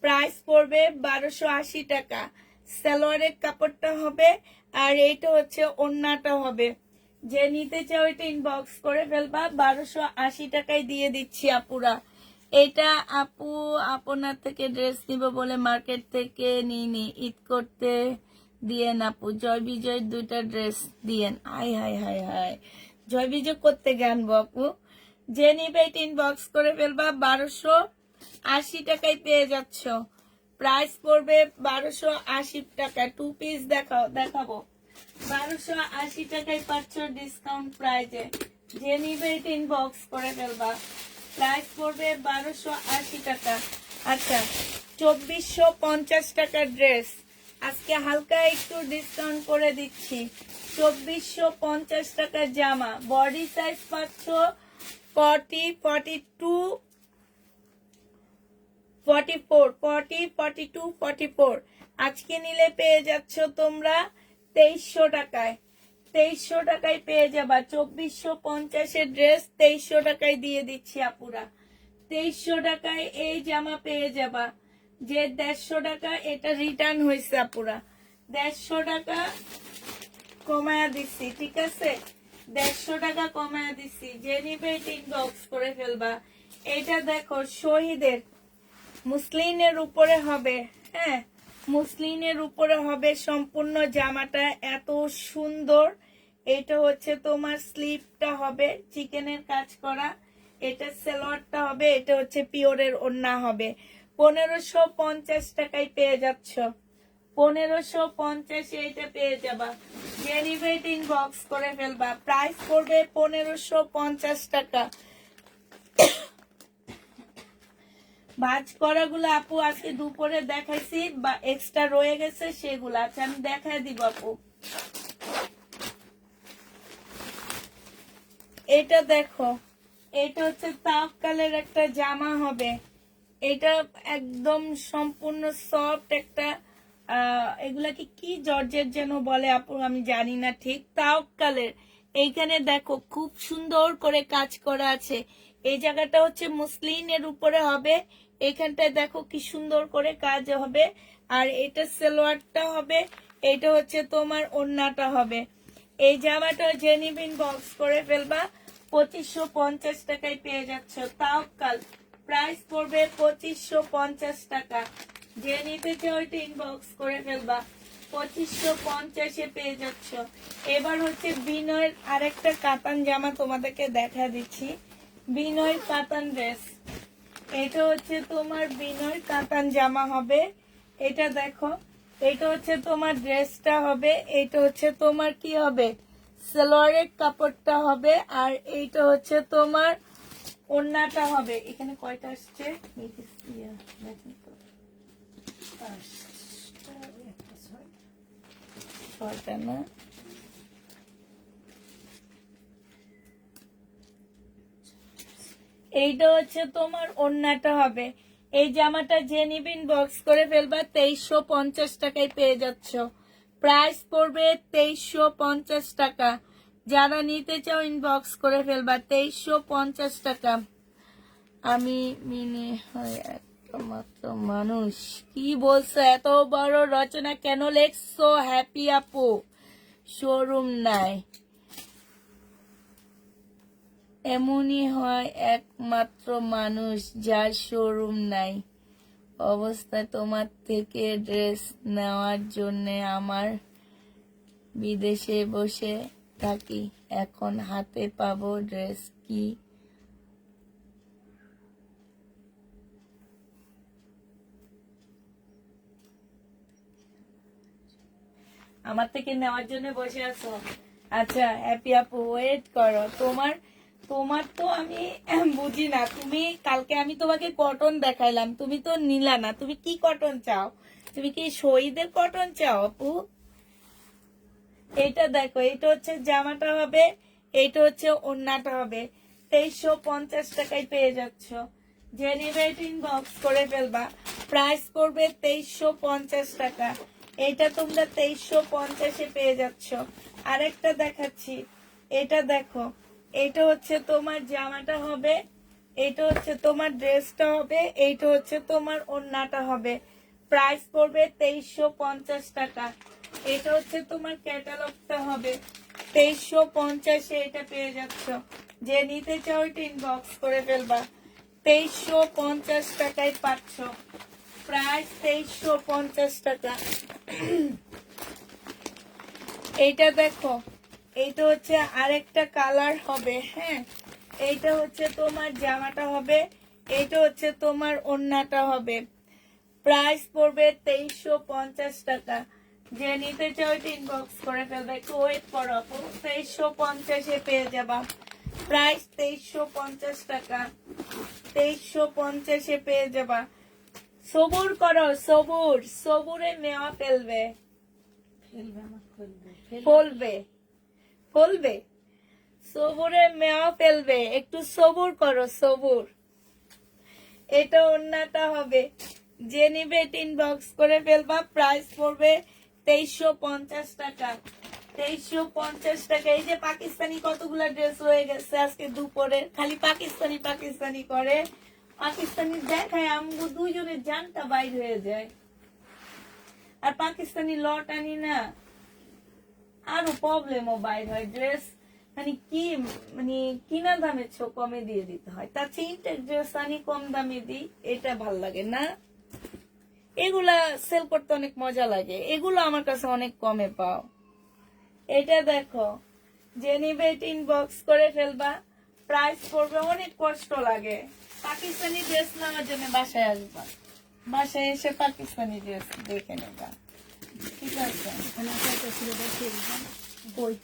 প্রাইস পড়বে 1280 টাকা। সালোয়ারের কাপড়টা হবে, আর এইটা হচ্ছে ওড়নাটা হবে। যে নিতে চাও এটা ইনবক্স করে ফেলবা। 1280 টাকায় দিয়ে দিচ্ছি আপুরা। এটা আপু আপনার থেকে ড্রেস নিব বলে মার্কেট থেকে নিইনি, ঈদ করতে দিয়েন আপু। জয় বিজয় দুইটা ড্রেস দিয়েন। হাই হাই হাই হাই, জয় বিজয় করতে আনবো আপু। যে নিবে এটা ইনবক্স করে ফেলবা। 1280 টাকায় পেয়ে যাচ্ছ। প্রাইস পড়বে 1280 টাকা। 2 পিস দেখাবো 1280 টাকায় পাচ্ছ ডিসকাউন্ট প্রাইজে। যে নিবে এটা ইনবক্স করে ফেলবা। প্রাইস পড়বে 1280 টাকা। আচ্ছা, 2450 টাকার ড্রেস আজকে হালকা একটু ডিসকাউন্ট করে দিচ্ছি। 2450 টাকার জামা, বডি সাইজ পাচ্ছ 40, 42, 44, 40, 42, 44। আজকে নিলে পেয়ে যাচ্ছ তোমরা 2300 টাকায়। 2300 টাকায় পেয়ে যাবা। 2450-এর ড্রেস 2300 টাকায় দিয়ে দিচ্ছি আপুরা। 2300 টাকায় এই জামা পেয়ে যাবা। যে 150 টাকা এটা রিটার্ন হয়েছে আপুরা, 150 টাকা কমায়া দিচ্ছি, ঠিক আছে? 150 টাকা কমায়া দিচ্ছি, যে নিবে ইনবক্স করে ফেলবা। এটা দেখো শহীদের মুসলিনের উপরে হবে, হ্যাঁ মুসলিনের উপরে হবে সম্পূর্ণ জামাটা, এত সুন্দর। এটা হচ্ছে তোমার স্লিপটা হবে চিকেনের কাজ করা, এটা সালোয়ারটা হবে, এটা হচ্ছে পিওরের ওড়না হবে। 1550 টাকায় পেয়ে যাচ্ছ, 1550 এটা পেয়ে যাবা। ডেলিভারি ইনবক্স করে ফেলবা, প্রাইস পড়বে 1550 টাকা। ভাঁজ করাগুলো আপু আজকে দুপুরে দেখাইছি, বা এক্সট্রা রয়ে গেছে সেগুলো, আচ্ছা আমি দেখাই দিব আপু। এটা দেখো, এটা হচ্ছে তাওয়াক্কালের একটা জামা হবে, এটা একদম সম্পূর্ণ সফট একটা এগুলাকে কি জর্জের যেন বলে আপু, আমি জানি না ঠিক। তাওয়াক্কালের এইখানে দেখো খুব সুন্দর করে কাজ করা আছে, এই জায়গাটা হচ্ছে মুসলিনের উপরে হবে, এখানটায় দেখো কি সুন্দর করে কাজ হবে। আর এটা সালোয়ারটা হবে, এটা হচ্ছে তোমার ওড়নাটা হবে। এই জামাটা জেনিবিন বক্স করে ফেলবা, 2550 টাকায় পেয়ে যাচ্ছ। তাওয়াক্কাল প্রাইস পড়বে 2550 টাকা। যে নিতে চাও এটা ইনবক্স করে ফেলবা, 2550 পেয়ে যাচ্ছ। এবার হচ্ছে বিনয়ের আরেকটা কাতান জামা তোমাদেরকে দেখা দিচ্ছি, বিনয়ের কাতান ড্রেস। এটা হচ্ছে তোমার বিনয়ের কাতান জামা হবে, এটা দেখো, এটা হচ্ছে তোমার ড্রেসটা হবে, এটা হচ্ছে তোমার কি হবে সালোয়ারের কাপড়টা হবে, আর এইটা হচ্ছে তোমার ওড়নাটা হবে। এখানে কয়টা আসছে ছয়টা না, এইটা হচ্ছে তোমার ওড়নাটা হবে। এই জামাটা যে নিবিন বক্স করে ফেলবা, 2350 টাকায় পেয়ে যাচ্ছ। প্রাইস পড়বে 2350 টাকা। যারা নিতে চাও ইনবক্স করে ফেলবা, 2350 টাকা। আমি মিনে হয় একটা মাত্র মানুষ, কি বলছো? এত বড় রচনা কেন লেখছো? হ্যাপি আপু শোরুম নাই, এমনই হয় একমাত্র মানুষ যার শোরুম নাই। অবস্থায় তোমার থেকে ড্রেস নেওয়ার জন্য আমার বিদেশে বসে থাকি, এখন হাতে পাবো ড্রেস কি? আমার থেকে নেওয়ার জন্য বসে আছো? আচ্ছা হ্যাপি আপু ওয়েট করো, তোমার তোমার তো আমি বুঝি না। তুমি কালকে আমি তোমাকে কটন দেখাইলাম, তুমি তো নিলা না। তুমি কি কটন চাও? তুমি কি শহীদের কটন চাও আপু? এটা দেখো, এটা হচ্ছে জামাটা হবে, এটা হচ্ছে ওড়নাটা হবে। 2350 টাকায় পেয়ে যাচ্ছ। যে নিবে ইনবক্স করে ফেলবা, প্রাইস পড়বে 2350 টাকা। এটা তোমরা 2350 পেয়ে যাচ্ছ। আরেকটা দেখাচ্ছি, এটা দেখো, এটা হচ্ছে তোমার জামাটা হবে, এটা হচ্ছে তোমার ড্রেসটা হবে, এইটা হচ্ছে তোমার ওড়নাটা হবে। প্রাইস পড়বে 2350 টাকা। এটা হচ্ছে তোমার ক্যাটালগটা হবে, 2350 এটা পেয়ে যাচ্ছ। যে নিতে চাও এটা ইনবক্স করে ফেলবা, 2350 টাকায় পাচ্ছ। প্রাইস 2350 টাকা। এইটা দেখো, এইটা হচ্ছে আরেকটা কালার হবে, হ্যাঁ এইটা হচ্ছে তোমার জামাটা হবে, এইটা হচ্ছে তোমার ওড়নাটা হবে। প্রাইস পড়বে 2350 টাকা। যে নিতে চাও এটা ইনবক্স করে ফেলবে, একটু ওয়েট করো, 2350 পেয়ে যাবা। প্রাইস 2350 টাকা, 2350 পেয়ে যাবা। সবুর করো, সবুর, সবুরে মেওয়া ফেলবে, ফেলবে আমার ফেলবে ফলবে, ফলবে, সবুরে মেওয়া ফেলবে, একটু সবুর করো, সবুর। এটা ওড়নাটা হবে, যে নিবে ইনবক্স করে ফেলবা, প্রাইস পড়বে 2350 টাকা, 2350 টাকা। এই যে পাকিস্তানি কতগুলা ড্রেস রয়ে গেছে আজকে দুপুরে, খালি পাকিস্তানি পাকিস্তানি করে, পাকিস্তানি দেখায় আমগো দুইজনের জানটা বাইর হয়ে যায়। আর পাকিস্তানি লট আনি না, আরো প্রবলেমও বাইর হয়। ড্রেস মানে কি, মানে কিনা দামে কমে দিয়ে দিতে হয়, তার চেয়ে ইনটেক ড্রেস আনি কম দামে দিই, এটা ভাল লাগে না। এগুলা সেল করতে অনেক মজা লাগে, এগুলো আমার কাছে অনেক কমে পাও। এটা দেখো, যে নিবে ইনবক্স করে ফেলবা, প্রাইস পড়বে, অনেক কষ্ট লাগে। পাকিস্তানি ড্রেস নেওয়ার জন্য বাসায় আসবা, বাসায় এসে পাকিস্তানি ড্রেস দেখে নেবা, ঠিক আছে? এখানে একটা ছিল দেখে বই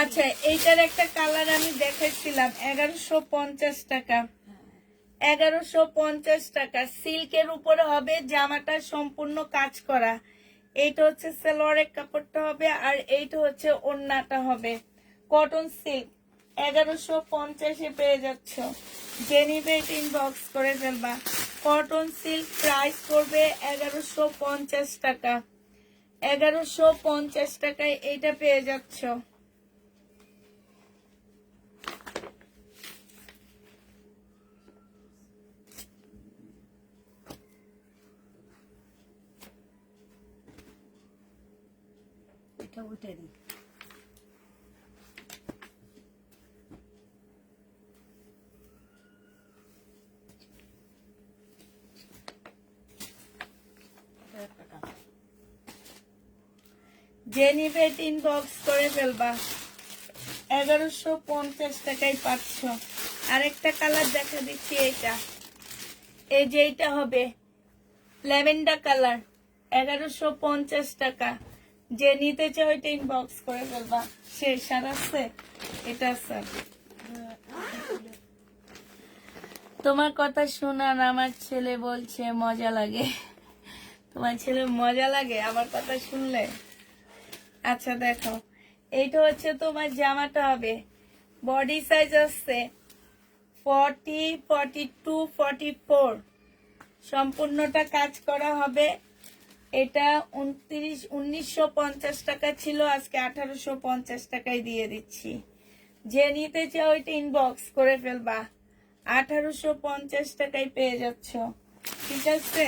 আচ্ছা, এইটার একটা কালার আমি দেখাইছিলাম 1150 টাকা। 1150 টাকা সিল্কের উপরে হবে, জামাটা সম্পূর্ণ কাজ করা। এইটা হচ্ছে সালোয়ারের কাপড়টা হবে, আর এইটা হচ্ছে ওড়নাটা হবে কটন সিল্ক। 1150-এ পেয়ে যাচ্ছ, যে নিবে ইনবক্স করে ফেলবা। কটন সিল্ক প্রাইস করবে 1150 টাকা। 1150 টাকায় এইটা পেয়ে যাচ্ছ। এটা ওইটারই। যে নিবে ইনবক্স করে ফেলবা, 1150 টাকায় পাচ্ছ। আরেকটা কালার দেখা দিচ্ছি, এইটা, এই যে এইটা হবে ল্যাভেন্ডার কালার, 1150 টাকা। যে নিতে চাও এটা ইনবক্স করে ফেলবা। শেষ আর আছে? এটা আছে। তোমার কথা শোনার আমার ছেলে বলছে মজা লাগে। তোমার ছেলে মজা লাগে আমার কথা শুনলে? আচ্ছা দেখো, এইটা হচ্ছে তোমার জামাটা হবে, বডি সাইজ আছে 40, 42, 44, সম্পূর্ণটা কাজ করা হবে। এটা 1950 টাকা ছিল, আজকে 1850 টাকায় দিয়ে দিচ্ছি। যে নিতে চাও ওইটা ইনবক্স করে ফেলবা, 1850 টাকায় পেয়ে যাচ্ছ, ঠিক আছে?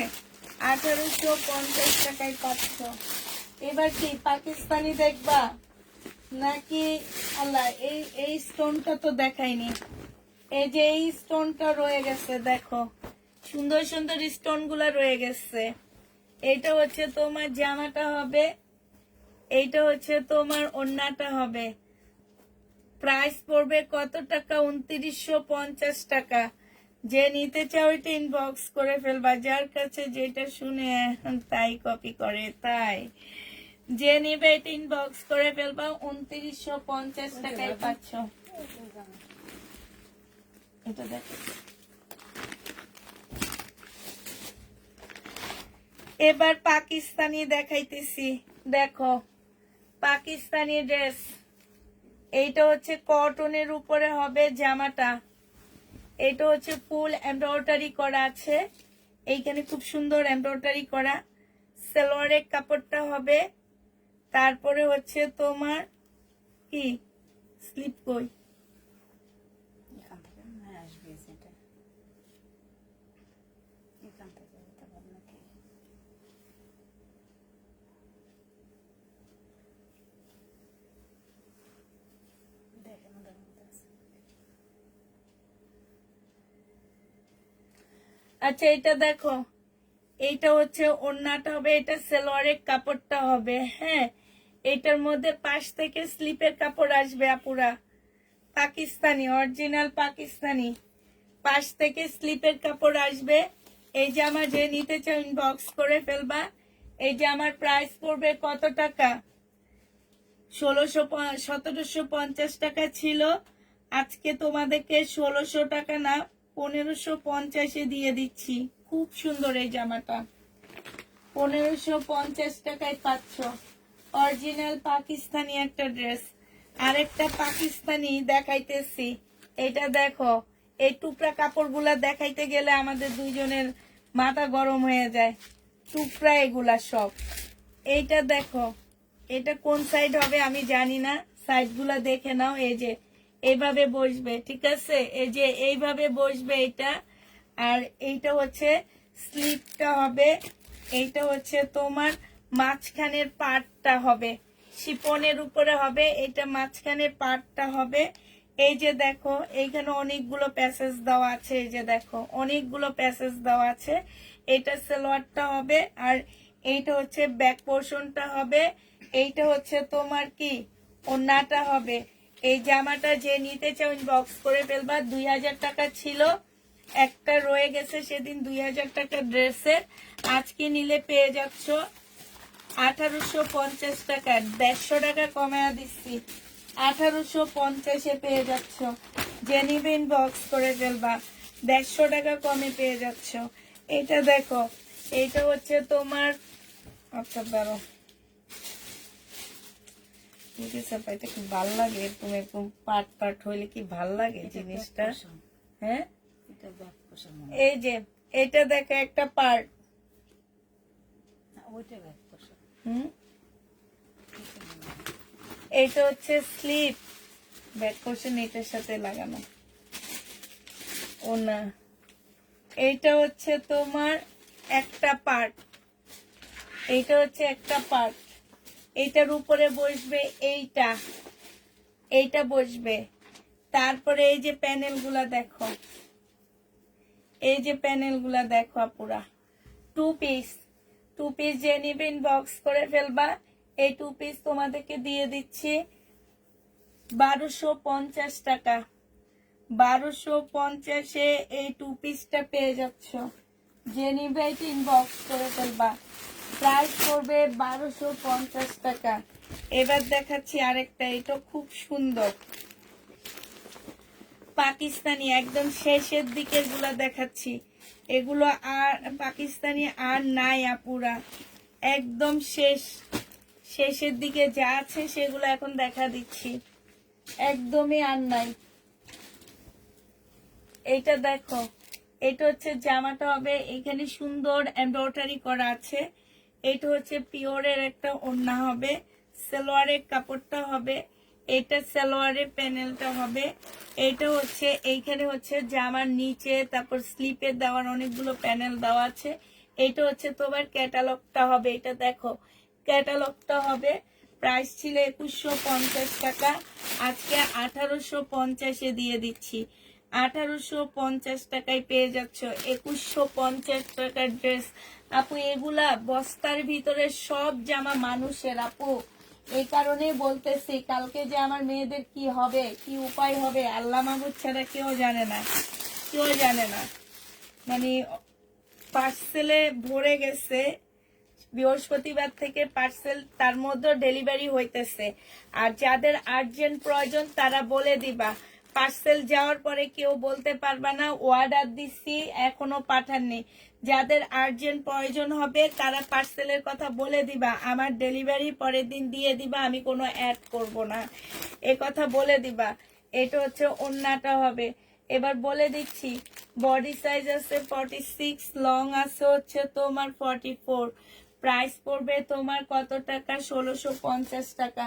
1850 টাকায় পাচ্ছ। এবার কি পাকিস্তানি দেখবা নাকি? আল্লাহ, এই স্টোনটা তো দেখাইনি। এই যে এই স্টোনটা রয়ে গেছে, দেখো সুন্দর সুন্দর স্টোন গুলা রয়ে গেছে। এইটা হচ্ছে তোমার জামাটা হবে, এইটা হচ্ছে তোমার ওড়নাটা হবে। প্রাইস পড়বে কত টাকা? 2950 টাকা। যে নিতে চাও এটা ইনবক্স করে ফেলবা। যার কাছে যেটা শুনে এখন তাই কপি করে, তাই যে নিবে এটা ইনবক্স করে ফেলবা। 2950 টাকায় পাচ্ছ। এটা দেখো, এবার পাকিস্তানি দেখাইতেছি। দেখো পাকিস্তানি ড্রেস, এইটা হচ্ছে কটনের উপরে হবে জামাটা। এটা হচ্ছে ফুল এমব্রয়ডারি করা আছে, এইখানে খুব সুন্দর এমব্রয়ডারি করা। সালোয়ারের কাপড়টা হবে, তারপরে হচ্ছে তোমার কি স্লিপ কই, এখান থেকে আসবে সেটা, এখান থেকে যেতে পারবে নাকি? দেখেন ওদের মধ্যে আছে। আচ্ছা এটা দেখো, এইটা হচ্ছে ওড়নাটা হবে, এটা সালোয়ারের কাপড়টা হবে। হ্যাঁ, এটার মধ্যে পাশ থেকে স্লিপের কাপড় আসবে আপুরা, পাকিস্তানি, অরিজিনাল পাকিস্তানি, পাশ থেকে স্লিপের কাপড় আসবে। এই জামা যে নিতে চাও ইনবক্স করে ফেলবা। এই জামার প্রাইস পড়বে কত টাকা? 1750 টাকা ছিল, আজকে তোমাদেরকে 1600 টাকা না 1550-এ দিয়ে দিচ্ছি। খুব সুন্দর এই জামাটা, 1550 টাকায় পাচ্ছ। অরিজিনাল পাকিস্তানি একটা ড্রেস। আরেকটা পাকিস্তানি দেখাইতেছি, এটা দেখো। এই টুকরা কাপড়গুলা দেখাইতে গেলে আমাদের দুইজনের মাথা গরম হয়ে যায়, টুকরা এগুলা সব। এইটা দেখো, এটা কোন সাইড হবে আমি জানি না, সাইড গুলা দেখে নাও। এই যে এইভাবে বসবে, ঠিক আছে? এই যে এইভাবে বসবে এটা। আর এইটা হচ্ছে স্লিপটা হবে, এইটা হচ্ছে তোমার মাঝখানের পার্টটা হবে, শিপনের উপরে হবে, এটা মাঝখানের পার্টটা হবে। এই যে দেখো এইখানে অনেকগুলো প্যাসেজ দেওয়া আছে, এই যে দেখো অনেকগুলো প্যাসেজ দেওয়া আছে। এটা সালোয়ারটা হবে, আর এইটা হচ্ছে ব্যাক পোর্শনটা হবে। এইটা হচ্ছে তোমার কি ওড়নাটা হবে। এই জামাটা যে নিতে চাও ইনবক্স করে ফেলবা। 2000 টাকা ছিল, একটা রয়ে গেছে সেদিন 2000 টাকা ড্রেসের। আজকে নিলে পেয়ে যাচ্ছ 1850 টাকা, 150 টাকা কমায়া দিচ্ছি, 1850-এ পেয়ে যাচ্ছ। যে নিবে ইনবক্স করে ফেলবা, 150 টাকা কমে পেয়ে যাচ্ছ। এটা দেখো, এইটা হচ্ছে তোমার, আচ্ছা দাঁড়ো, এটা কি ভাল লাগে, এরকম এরকম পাট পাট হইলে কি ভাল লাগে জিনিসটা। হ্যাঁ, এটা ব্যাক পোষণ, এই যে এটা দেখো একটা পার্ট, ওইটা ব্যাক পোষণ। এইটা হচ্ছে স্লিপ, ব্যাক পোর্শন এটার সাথে লাগানো। ও না, এইটা হচ্ছে তোমার একটা পার্ট, এইটা হচ্ছে একটা পার্ট। এইটার উপরে বসবে এইটা, এইটা বসবে। তারপরে এই যে প্যানেল গুলা দেখো, এই যে প্যানেল গুলা দেখো আপুরা, 2 পিস, 2 পিস যে নিবে ইনবক্স করে ফেলবা। এই 2 পিস তোমাদেরকে দিয়ে দিচ্ছি 1250 টাকা। 1250-এ এই 2 পিসটা পেয়ে যাচ্ছ। যে নিবে এটা ইনবক্স করে ফেলবা। প্রাইস করবে 1250 টাকা। এবার দেখাচ্ছি আরেকটা, এটা খুব সুন্দর পাকিস্তানি, একদম শেষের দিকের গুলা দেখাচ্ছি। এগুলো আর পাকিস্তানি আর নাই আপুরা, একদম শেষের দিকে যা আছে সেগুলো এখন দেখা দিচ্ছি, একদমই আর নাই। এইটা দেখো, এটা হচ্ছে জামাটা হবে, এখানে সুন্দর এমব্রয়ডারি করা আছে। এটা হচ্ছে পিওরের একটা ওড়না হবে, সালোয়ারের কাপড়টা হবে, এটা সালোয়ারের প্যানেলটা হবে। এটা হচ্ছে এইখানে হচ্ছে জামার নিচে, তারপর স্লিপে দেওয়ার অনেকগুলো প্যানেল দেওয়া আছে। এটা হচ্ছে তোমার ক্যাটালগটা হবে, এটা দেখো ক্যাটালগটা হবে। প্রাইস ছিল 2150 টাকা, আজকে 1850-এ দিয়ে দিচ্ছি। 1850 টাকায় পেয়ে যাচ্ছ 2150 টাকার ড্রেস। আপু এগুলা বস্তার ভিতরে সব জামা মানুষের আপু, এই কারণে বলতেছি কালকে যে আমার মেয়েদের কি হবে, কি উপায় হবে, আল্লাহ মাহবুব ছাড়া কেউ জানে না, কেউ জানে না। মানে পার্সেলে ভরে গেছে, বৃহস্পতিবার থেকে পার্সেল, তার মধ্যে ডেলিভারি হইতেছে। আর যাদের আর্জেন্ট প্রয়োজন তারা বলে দিবা, পার্সেল যাওয়ার পরে কেউ বলতে পারবা না অর্ডার দিচ্ছি এখনো পাঠাননি। যাদের আর্জেন্ট প্রয়োজন হবে তারা পার্সেলের কথা বলে দিবা, আমার ডেলিভারি পরের দিন দিয়ে দিবা, আমি কোনো অ্যাড করব না, এ কথা বলে দিবা। এটা হচ্ছে ওড়নাটা হবে। এবার বলে দিচ্ছি, বডি সাইজ আছে 46, লং আছে হচ্ছে তোমার 44। প্রাইস পড়বে তোমার কত টাকা? 1650 টাকা।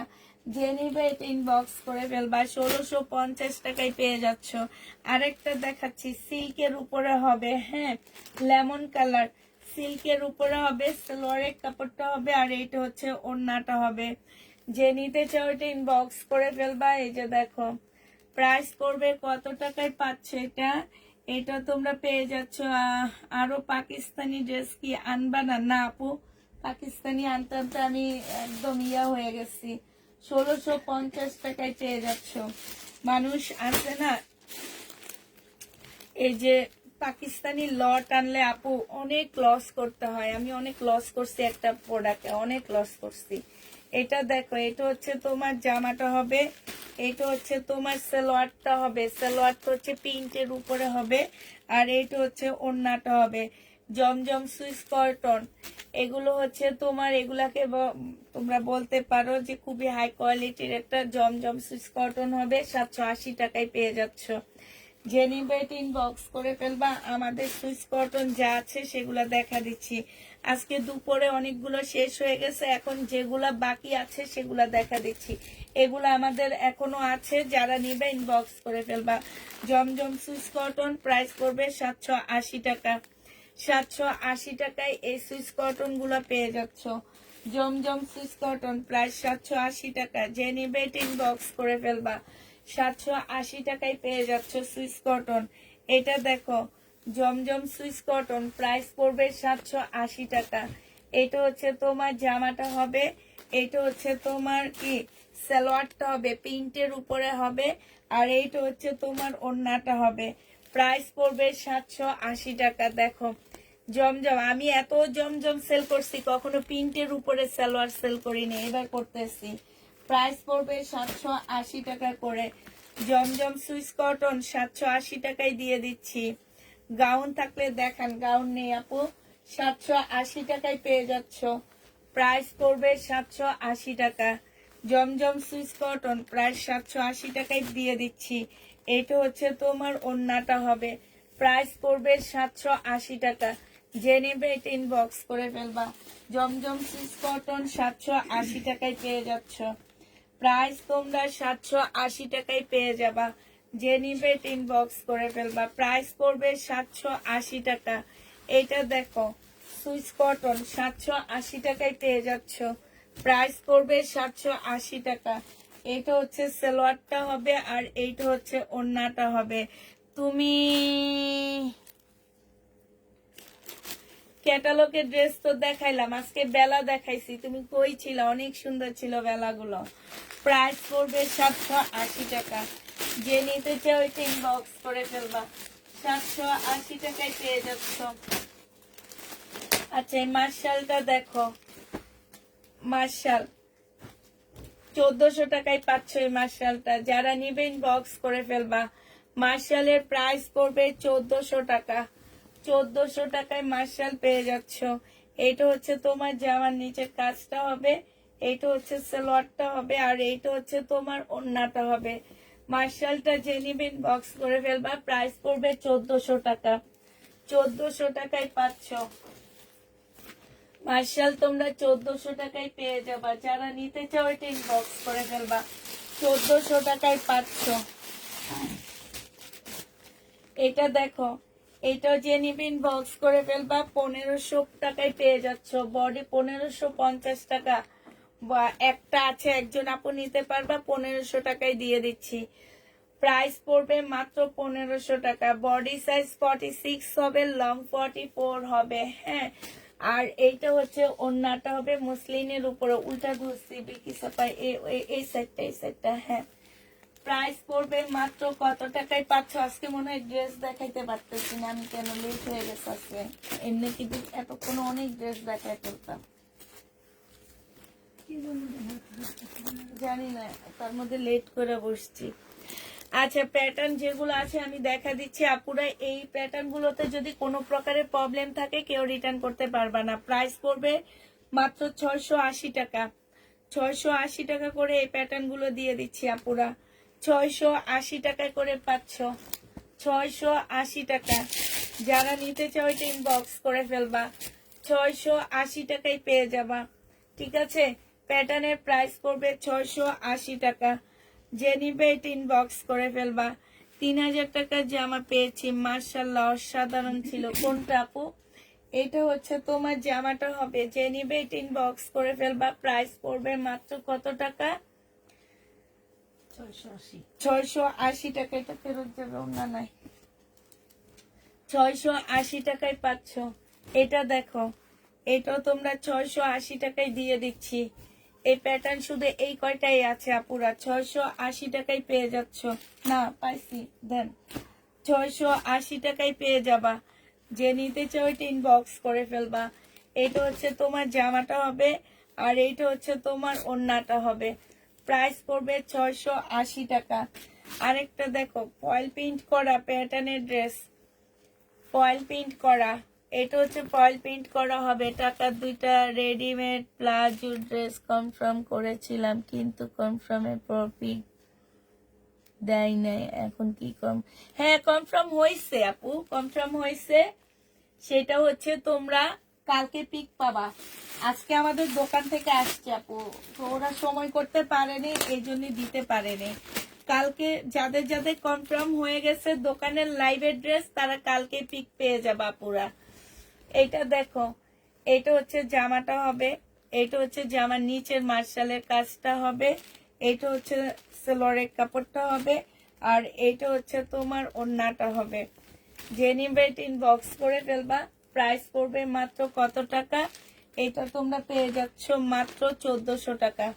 যে নিবে এটা ইনবক্স করে ফেলবা, 1650 টাকায় পেয়ে যাচ্ছ। আরেকটা দেখাচ্ছি, সিল্কের উপরে হবে, হ্যাঁ লেমন কালার, সিল্কের উপরে হবে, সালোয়ারের কাপড়টা হবে, আর এইটা হচ্ছে ওড়নাটা হবে। যে নিতে চাও এটা ইনবক্স করে ফেলবা। এই যে দেখো প্রাইস করবে কত টাকায় পাচ্ছ এটা, এটা তোমরা পেয়ে যাচ্ছ। আরো পাকিস্তানি ড্রেস কি আনবা না? না আপু, পাকিস্তানি আনতে আনতে আমি একদম ইয়া হয়ে গেছি। 1650 টাকায় পেয়ে যাচ্ছ। মানুষ আছে না, এই যে পাকিস্তানি লট আনলে আপু অনেক লস করতে হয়, আমি অনেক লস করছি একটা প্রোডাক্টে, অনেক লস করছি। এটা দেখো, এটা হচ্ছে তোমার জামাটা হবে, এটা হচ্ছে তোমার সালোয়ারটা হবে, সালোয়ারটা হচ্ছে প্রিন্টের উপরে হবে, আর এটা হচ্ছে ওড়নাটা হবে জমজম সুইস কটন। এগুলো হচ্ছে তোমার, এগুলাকে তোমরা বলতে পারো যে খুবই হাই কোয়ালিটির একটা জমজম সুইস কটন হবে। 780 টাকায় পেয়ে যাচ্ছ। যে নিবে ইনবক্স করে ফেলবা। আমাদের সুইচ কটন যা আছে সেগুলা দেখা দিচ্ছি। আজকে দুপুরে অনেকগুলো শেষ হয়ে গেছে, এখন যেগুলা বাকি আছে সেগুলা দেখা দিচ্ছি। এগুলো আমাদের এখনো আছে, যারা নিবে ইনবক্স করে ফেলবা। জমজম সুইচ কটন প্রাইস করবে 780 টাকা। 780 টাকায় এই সুইচ কটন গুলো পেয়ে যাচ্ছ। জমজম সুইচ কটন প্রাইস 780 টাকা। যে নিবে ইনবক্স করে ফেলবা। 780 টাকায় পেয়ে যাচ্ছ সুইচ কটন। এটা দেখো জমজম সুইচ কটন প্রাইস পড়বে 780 টাকা। এটা হচ্ছে তোমার জামাটা হবে, এটা হচ্ছে তোমার কি সালোয়ারটা হবে, প্রিন্টের উপরে হবে, আর এইটা হচ্ছে তোমার ওড়নাটা হবে। প্রাইস পড়বে 780 টাকা। দেখো জমজম, আমি এত জমজম সেল করছি, কখনো প্রিন্টের উপরে সালোয়ার সেল করিনি, এবার করতেছি। প্রাইস পড়বে 780 টাকা করে। জমজম সুইচ কটন 780 টাকায় দিয়ে দিচ্ছি। গাউন থাকলে দেখান, গাউন নেই আপু। 780 টাকায় পেয়ে যাচ্ছ। প্রাইস পড়বে 780 টাকা। জমজম সুইচ কটন প্রাইস 780 টাকায় দিয়ে দিচ্ছি। এটা হচ্ছে তোমার ওড়নাটা হবে। প্রাইস পড়বে 780 টাকা। যে নেবে এটা ইনবক্স করে ফেলবা। জমজম সুইচ কটন 780 টাকায় পেয়ে যাচ্ছ। প্রাইস তোমরা 780 টাকায় পেয়ে যাবা। যে নিবে ইনবক্স করে ফেলবা। প্রাইস পড়বে 780 টাকা। এটা দেখো সুইচ কটন 780 টাকায় পেয়ে যাচ্ছ। প্রাইস পড়বে 780 টাকা। এটা হচ্ছে সালোয়ারটা হবে, আর এইটা হচ্ছে ওড়নাটা হবে। তুমি ক্যাটালগের ড্রেস তো দেখাইলাম, আজকে বেলা দেখাইছি, তুমি কই ছিল? অনেক সুন্দর ছিল বেলাগুলো। প্রাইস পড়বে 780 টাকা। যে নিতে চাও ওইটা ইনবক্স করে ফেলবা। 780 টাকায় পেয়ে যাচ্ছ। আচ্ছা এই মার্শালটা দেখো, মার্শাল 1400 টাকায় পাচ্ছ এই মার্শালটা। যারা নিবে ইনবক্স করে ফেলবা। মার্শালের প্রাইস পড়বে 1400 টাকা। 1400 টাকায় মার্শাল পেয়ে যাচ্ছ। এইটা হচ্ছে তোমার জামার নিচের কাজটা হবে, এইটা হচ্ছে সালোয়ারটা হবে, আর এইটা হচ্ছে তোমার ওড়নাটা হবে। মার্শালটা যে নিবে ইনবক্স করে ফেলবা। প্রাইস পড়বে 1400 টাকা। 1400 টাকায় পাচ্ছ মার্শাল, তোমরা 1400 টাকায় পেয়ে যাবা। যারা নিতে চাও এটা ইনবক্স করে ফেলবা। 1400 টাকায় পাচ্ছ। এটা দেখো, এটা যে নিবে ইনবক্স করে ফেলবা। 1500 টাকায় পেয়ে যাচ্ছ। বডি 1550 টাকা বা একটা আছে, একজন আপু নিতে পারবা। 1500 টাকায় দিয়ে দিচ্ছি। প্রাইস পড়বে মাত্র 1500 টাকা। বডি সাইজ 46 হবে, লং 44 হবে। হ্যাঁ, আর এইটা হচ্ছে ওড়নাটা হবে মুসলিনের উপরে, উল্টা ঘুরছি বিকি সাপাই এই সাইডটা। হ্যাঁ, প্রাইস পড়বে মাত্র কত টাকায় পাচ্ছ? আজকে মনে হয় ড্রেস দেখাইতে পারতেছি না, আমি কেন লেট হয়ে গেছে আজকে। এমনি কিন্তু এতক্ষণ অনেক ড্রেস দেখাই ফেলতাম, জানি না, তার মধ্যে লেট করে বসছি। আচ্ছা প্যাটার্ন যেগুলো আছে আমি দেখা দিচ্ছি আপুরা। এই প্যাটার্ন গুলোতে যদি কোনো প্রকারের প্রবলেম থাকে কেউ রিটার্ন করতে পারবা না। প্রাইস পড়বে মাত্র 680 টাকা। 680 টাকা করে এই প্যাটার্ন গুলো দিয়ে দিচ্ছি আপুরা। 680 টাকা করে পাচ্ছ। 680 টাকা। যারা নিতে চাও এটা ইনবক্স করে ফেলবা। 680 টাকায় পেয়ে যাবা। ঠিক আছে, প্যাটার্নের প্রাইস পড়বে 680 টাকা। যে নিবে এটা ইনবক্স করে ফেলবা। 3000 টাকার জামা পেয়েছি, মার্শাল্লাহ অসাধারণ ছিল। কোনটা আপু? এটা হচ্ছে তোমার জামাটা হবে। যে নিবে এটা ইনবক্স করে ফেলবা। প্রাইস পড়বে মাত্র কত টাকা? 680 টাকা। এটা ফেরত যাবে, না নাই। 680 টাকায় পাচ্ছ। এটা দেখো, এটাও তোমরা 680 টাকায় দিয়ে দিচ্ছি। এই প্যাটার্ন শুধু এই কয়টাই আছে আপুরা। 680 টাকায় পেয়ে যাচ্ছ। না পাইছি, দেন 680 টাকায় পেয়ে যাবা। যে নিতে চাও এটা ইনবক্স করে ফেলবা। এটা হচ্ছে তোমার জামাটা হবে, আর এইটা হচ্ছে তোমার ওড়নাটা হবে। প্রাইস পড়বে 680 টাকা। আরেকটা দেখো, ফয়েল প্রিন্ট করা প্যাটার্নের ড্রেস, ফয়েল প্রিন্ট করা। এটা হচ্ছে ফয়েল প্রিন্ট করা হবে। টাকা দুইটা রেডিমেড প্লাজো ড্রেস কনফার্ম করেছিলাম, কিন্তু কনফার্মের পর দেয় নাই এখন কি হ্যাঁ কনফার্ম হয়েছে আপু, কনফার্ম হয়েছে। সেটা হচ্ছে তোমরা কালকে পিক পাবা। আজকে আমাদের দোকান থেকে আসছে আপু, তো ওরা সময় করতে পারেনি, এই জন্য দিতে পারেনি। কালকে যাদের যাদের কনফার্ম হয়ে গেছে দোকানের লাইভ অ্যাড্রেস, তারা কালকে পিক পেয়ে যাবে আপুরা। এইটা দেখো, এইটা হচ্ছে জামাটা হবে, এইটা হচ্ছে জামার নিচের মার্শালের কাজটা হবে, এইটা হচ্ছে সেলোয়ারের কাপড়টা হবে, আর এইটা হচ্ছে তোমার ওড়নাটা হবে। যে নিবে ইনবক্স করে ফেলবা। প্রাইস পড়বে মাত্র কত টাকা? এটা তোমরা পেয়ে যাচ্ছ মাত্র 1400 টাকা।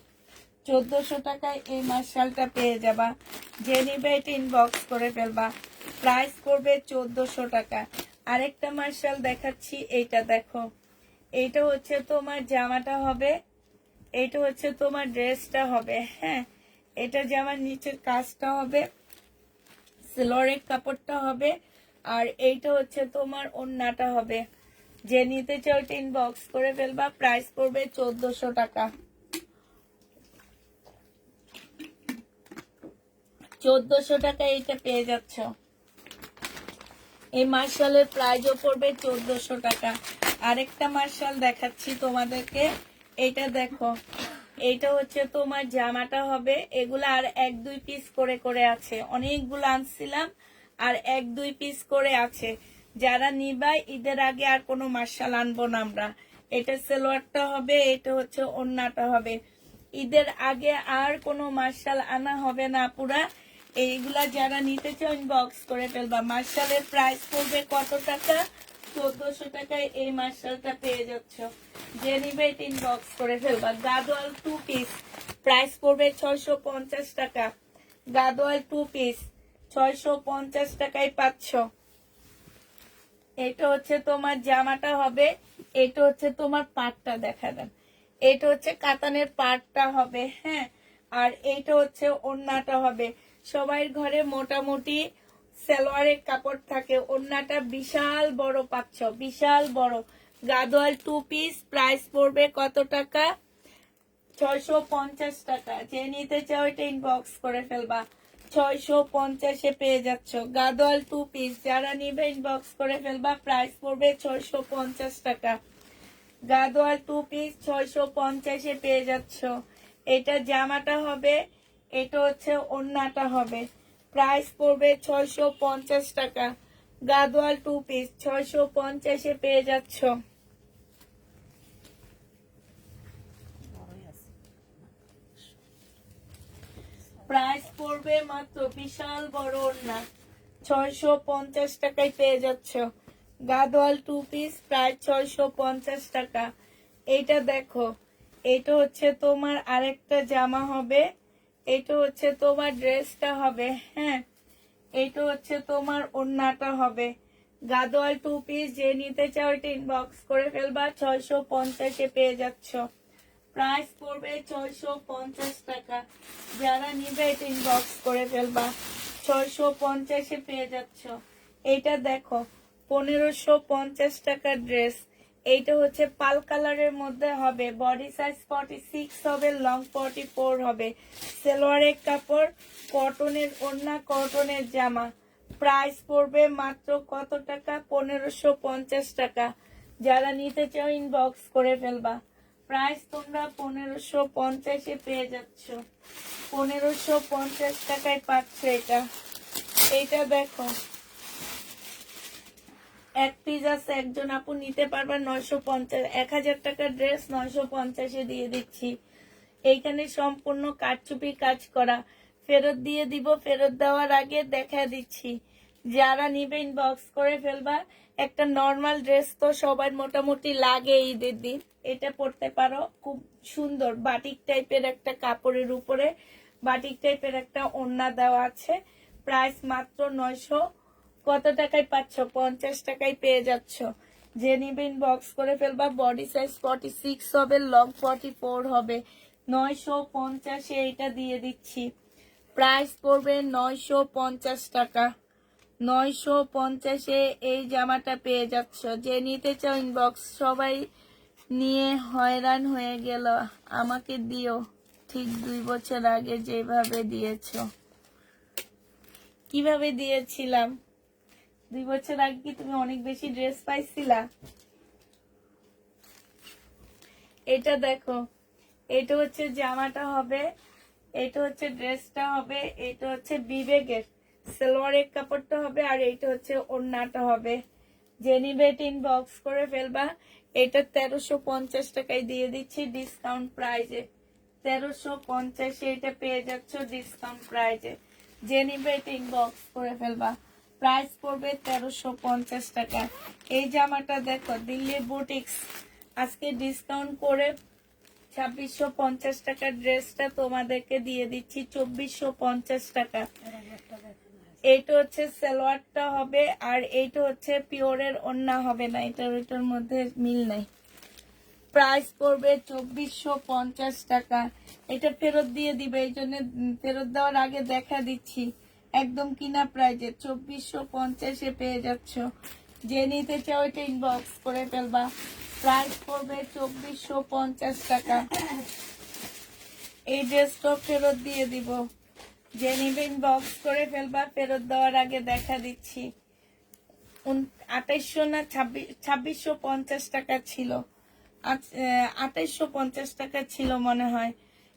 1400 টাকায় এই মার্শালটা পেয়ে যাবা। যে নিবে ইনবক্স করে ফেলবা। প্রাইস পড়বে 1400 টাকা। আরেকটা মার্শাল দেখাচ্ছি, এইটা দেখো, এইটা হচ্ছে তোমার জামাটা হবে, এইটা হচ্ছে তোমার ড্রেসটা হবে। হ্যাঁ, এটা জামার নিচের কাজটা হবে, সেলোয়ারের কাপড়টা হবে, আর এইটা হচ্ছে তোমার ওড়নাটা হবে। যে নিতে চাও ইনবক্স করে ফেলবা। প্রাইস পড়বে 1400 টাকা। 1400 টাকা এইটা পেয়ে যাচ্ছ। এই মার্শালের প্রাইসও পড়বে 1400 টাকা। আরেকটা মার্শাল দেখাচ্ছি তোমাদেরকে, এইটা দেখো, এইটা হচ্ছে তোমার জামাটা হবে। এগুলা আর 1-2 পিস করে করে আছে, অনেকগুলো আনছিলাম, আর 1-2 পিস করে আছে। যারা নিবা ঈদের আগে আর কোনো মার্শাল আনবো না আমরা। এটা সেলোয়ারটা হবে, এটা হচ্ছে ওড়নাটা হবে। ঈদের আগে আর কোনো মার্শাল আনা হবে না পুরা। এইগুলা যারা নিতে চাও ইনবক্স করে ফেলবা। মার্শালের প্রাইস পড়বে কত টাকা? 1400 টাকায় এই মার্শালটা পেয়ে যাচ্ছ। যে নিবে ইনবক্স করে ফেলবা। গাদোয়াল 2 পিস, প্রাইস পড়বে 650 টাকা। গাদোয়াল 2 পিস 650 টাকায় পাচ্ছ। এটা হচ্ছে তোমার জামাটা হবে, এটা হচ্ছে তোমার পাটটা দেখা দেন, এটা হচ্ছে কাতানের পাটটা হবে। হ্যাঁ, আর এইটা হচ্ছে ওড়নাটা হবে। সবাই ঘরে মোটামুটি সালোয়ারের কাপড় থাকে, ওড়নাটা বিশাল বড় পাচ্ছ, বিশাল বড়। গাদোয়াল 2 পিস, প্রাইস পড়বে কত টাকা? 650 টাকা। যে নিতে চাও এটা ইনবক্স করে ফেলবা। 650-এ পেয়ে যাচ্ছ গাদোয়াল 2 পিস। যারা নিবে ইনবক্স করে ফেলবা। প্রাইস পড়বে 650 টাকা। গাদোয়াল 2 পিস 650-এ পেয়ে যাচ্ছ। এটা জামাটা হবে, এটা হচ্ছে ওড়নাটা হবে। প্রাইস পড়বে 650 টাকা। গাদোয়াল 2 পিস 650-এ পেয়ে যাচ্ছ। বড়ই আছে। প্রাইস পড়বে মাত্র, বিশাল বড় ওড়না, 650 টাকায় পেয়ে যাচ্ছ। গাদোয়াল 2 পিস, প্রাইস 650 টাকা। এইটা দেখো, এটা হচ্ছে তোমার আরেকটা জামা হবে, এটা হচ্ছে তোমার ড্রেসটা হবে। হ্যাঁ, এটা হচ্ছে তোমার ওড়নাটা হবে। গাদোয়াল 2 পিস। যে নিতে চাও এটা ইনবক্স করে ফেলবা। 650-এ পেয়ে যাচ্ছ। প্রাইস পড়বে 650 টাকা। যারা নিবে এটা ইনবক্স করে ফেলবা। 650-এ পেয়ে যাচ্ছ। এইটা দেখো, 1550 টাকার ড্রেস। এইটা হচ্ছে পাল কালারের মধ্যে হবে, বডি সাইজ 46 হবে, লং 44 হবে। সেলোয়ারের কাপড়, কটনের ওড়না, কটনের জামা। প্রাইস পড়বে মাত্র কত টাকা? 1550 টাকা। যারা নিতে চাও ইনবক্স করে ফেলবা। প্রাইস তোমরা 1550-এ পেয়ে যাচ্ছ। 1550 টাকায় পাচ্ছ এটা। এইটা দেখো, এক পিস আছে, একজন আপু নিতে পারবে 950। 1000 টাকার ড্রেস 950-এ দিয়ে দিচ্ছি। এইখানে সম্পূর্ণ কারচুপি কাজ করা। ফেরত দিয়ে দিব, ফেরত দেওয়ার আগে দেখা দিচ্ছি। যারা নিবে ইনবক্স করে ফেলবা। একটা নর্মাল ড্রেস তো সবার মোটামুটি লাগে ঈদের দিন, এটা পরতে পারো। খুব সুন্দর বাটিক টাইপের একটা কাপড়ের উপরে বাটিক টাইপের একটা ওড়না দেওয়া আছে। প্রাইস মাত্র 900। কত টাকায় পাচ্ছ? 50 টাকায় পেয়ে যাচ্ছ। যে নিবে ইনবক্স করে ফেলবা। বডি সাইজ 46 হবে, লং 44 হবে। 950-এ এটা দিয়ে দিচ্ছি। প্রাইস পড়বে 950 টাকা। 950-এ এই জামাটা পেয়ে যাচ্ছ। যে নিতে চাও ইনবক্স। সবাই নিয়ে হয়রান হয়ে গেল, আমাকে দিও ঠিক 2 বছর আগে যেভাবে দিয়েছো। কিভাবে দিয়েছিলাম। 2 বছর আগে কি তুমি অনেক বেশি ড্রেস পাইছিলা? এটা দেখো, এটা হচ্ছে জামাটা হবে, এটা হচ্ছে ড্রেসটা হবে, এটা হচ্ছে বিবেকের সালোয়ারের কাপড়টা হবে, আর এটা হচ্ছে ওড়নাটা হবে। যে নিবে ইনবক্স করে ফেলবা। এটা 1350 টাকায় দিয়ে দিচ্ছি ডিসকাউন্ট প্রাইজে। 1350 এটা পেয়ে যাচ্ছ ডিসকাউন্ট প্রাইজে। যে নিবে ইনবক্স করে ফেলবা। প্রাইস পড়বে 1350 টাকা। এই জামাটা দেখো, দিল্লি বুটিক্স আজকে ডিসকাউন্ট করে 2650 টাকার ড্রেসটা তোমাদেরকে দিয়ে দিচ্ছি 2450 টাকা। এর আগে একটা দেখানো হয়েছে। এইটা হচ্ছে সালোয়ারটা হবে, আর এইটা হচ্ছে পিওরের ওড়না হবে না, এটার ওইটার মধ্যে মিল নাই। প্রাইস পড়বে 2450 টাকা। এটা ফেরত দিয়ে দিবে, এই জন্য ফেরত দেওয়ার আগে দেখা দিচ্ছি একদম কিনা প্রাইজে 2450 পেয়ে যাচ্ছ। যে নিতে চাও এটা ইনবক্স করে ফেলবা। প্রাইস পড়বে 2450 টাকা। এই ড্রেসটা ফেরত দিয়ে দিব। যে নিবে ইনবক্স করে ফেলবা। ফেরত দেওয়ার আগে দেখা দিচ্ছি 2800 না 2650 টাকা ছিল, 2850 টাকা ছিল মনে হয়।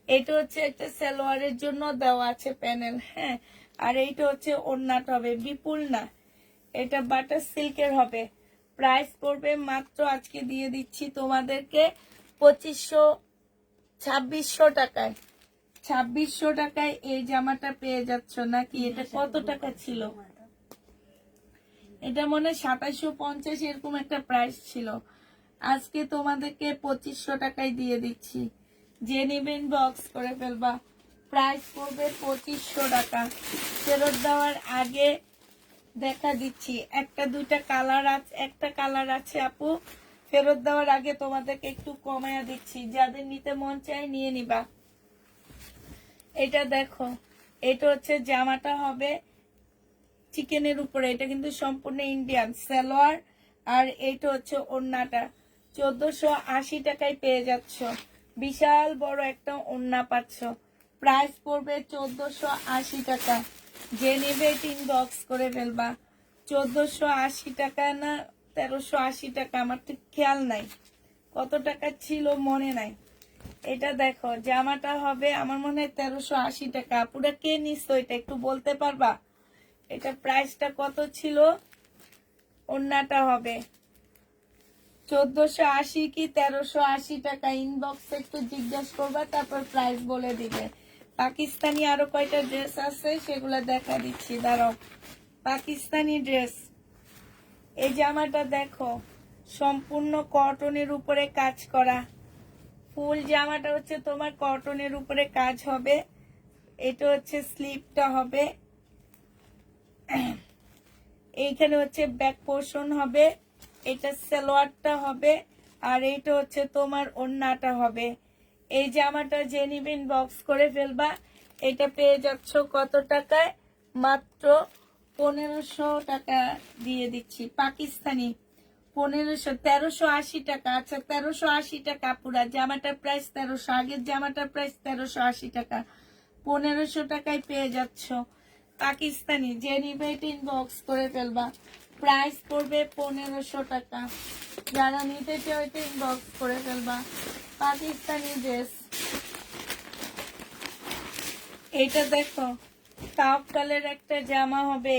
এটা হচ্ছে একটা সালোয়ারের জন্য দেওয়া আছে প্যানেল, হ্যাঁ। আর এইটা হচ্ছে ওড়নাটা হবে, বিপুল না, এটা বাটার সিল্কের হবে। প্রাইস পড়বে মাত্র আজকে দিয়ে দিচ্ছি তোমাদেরকে 2600 টাকায়। 2600 টাকায় এই জামাটা পেয়ে যাচ্ছ নাকি? এটা কত টাকা ছিল? এটা মনে হয় 2750 এরকম একটা প্রাইস ছিল। আজকে তোমাদেরকে 2500 টাকায় দিয়ে দিচ্ছি। যে নেবেন বক্স করে ফেলবা। প্রাইস পড়বে 2500 টাকা। ফেরত দেওয়ার আগে দেখা দিচ্ছি একটা দুইটা কালার আছে, একটা কালার আছে আপু। ফেরত দেওয়ার আগে তোমাদেরকে একটু কমায়া দিচ্ছি, যাদের নিতে মন চায় নিয়ে নিবা। এটা দেখো, এটা হচ্ছে জামাটা হবে চিকেনের উপরে, এটা কিন্তু সম্পূর্ণ ইন্ডিয়ান সালোয়ার, আর এইটা হচ্ছে ওড়নাটা। 1480 টাকায় পেয়ে যাচ্ছ, বিশাল বড় একটা ওড়না পাচ্ছ। প্রাইস পড়বে 1480 টাকা। যে নেবে ইনবক্স করে ফেলবা। 1480 টাকা না 1380 টাকা, আমার ঠিক খেয়াল নাই কত টাকা ছিল, মনে নাই। এটা দেখো, জামাটা হবে আমার মনে হয় 1380 টাকা। পুরা কে নিচ্ছ এটা একটু বলতে পারবা? এটা প্রাইসটা কত ছিল? ওড়নাটা হবে 1480 কি 1380 টাকা। ইনবক্সে একটু জিজ্ঞাসা করবা, তারপর প্রাইস বলে দিবে। পাকিস্তানি আরো কয়টা ড্রেস আছে সেগুলো দেখা দিচ্ছি, দাঁড়াও। পাকিস্তানি ড্রেস, এই জামাটা দেখো, সম্পূর্ণ কটনের উপরে কাজ করা। ফুল জামাটা হচ্ছে তোমার কটনের উপরে কাজ হবে। এটা হচ্ছে স্লিপটা হবে, এইখানে হচ্ছে ব্যাক পোর্শন হবে, এটা সালোয়ারটা হবে, আর এইটা হচ্ছে তোমার ওড়নাটা হবে। এই জামাটা যে নিবেন বক্স করে ফেলবা। এটা পেয়ে যাচ্ছ কত টাকায়? মাত্র 1500 টাকা দিয়ে দিচ্ছি। পাকিস্তানি 1380 টাকা। আচ্ছা 1380 টাকা পুরা জামাটার প্রাইস 1300, আগের জামাটার প্রাইস 1380 টাকা। 1500 টাকায় পেয়ে যাচ্ছ পাকিস্তানি। যে নিবে ইনবক্স করে ফেলবা। প্রাইস পড়বে 1500 টাকা। যারা নিতে চাও এটা ইনবক্স করে ফেলবা। পাকিস্তানি ড্রেস, এটা দেখো তাওয়াক্কালের একটা জামা হবে।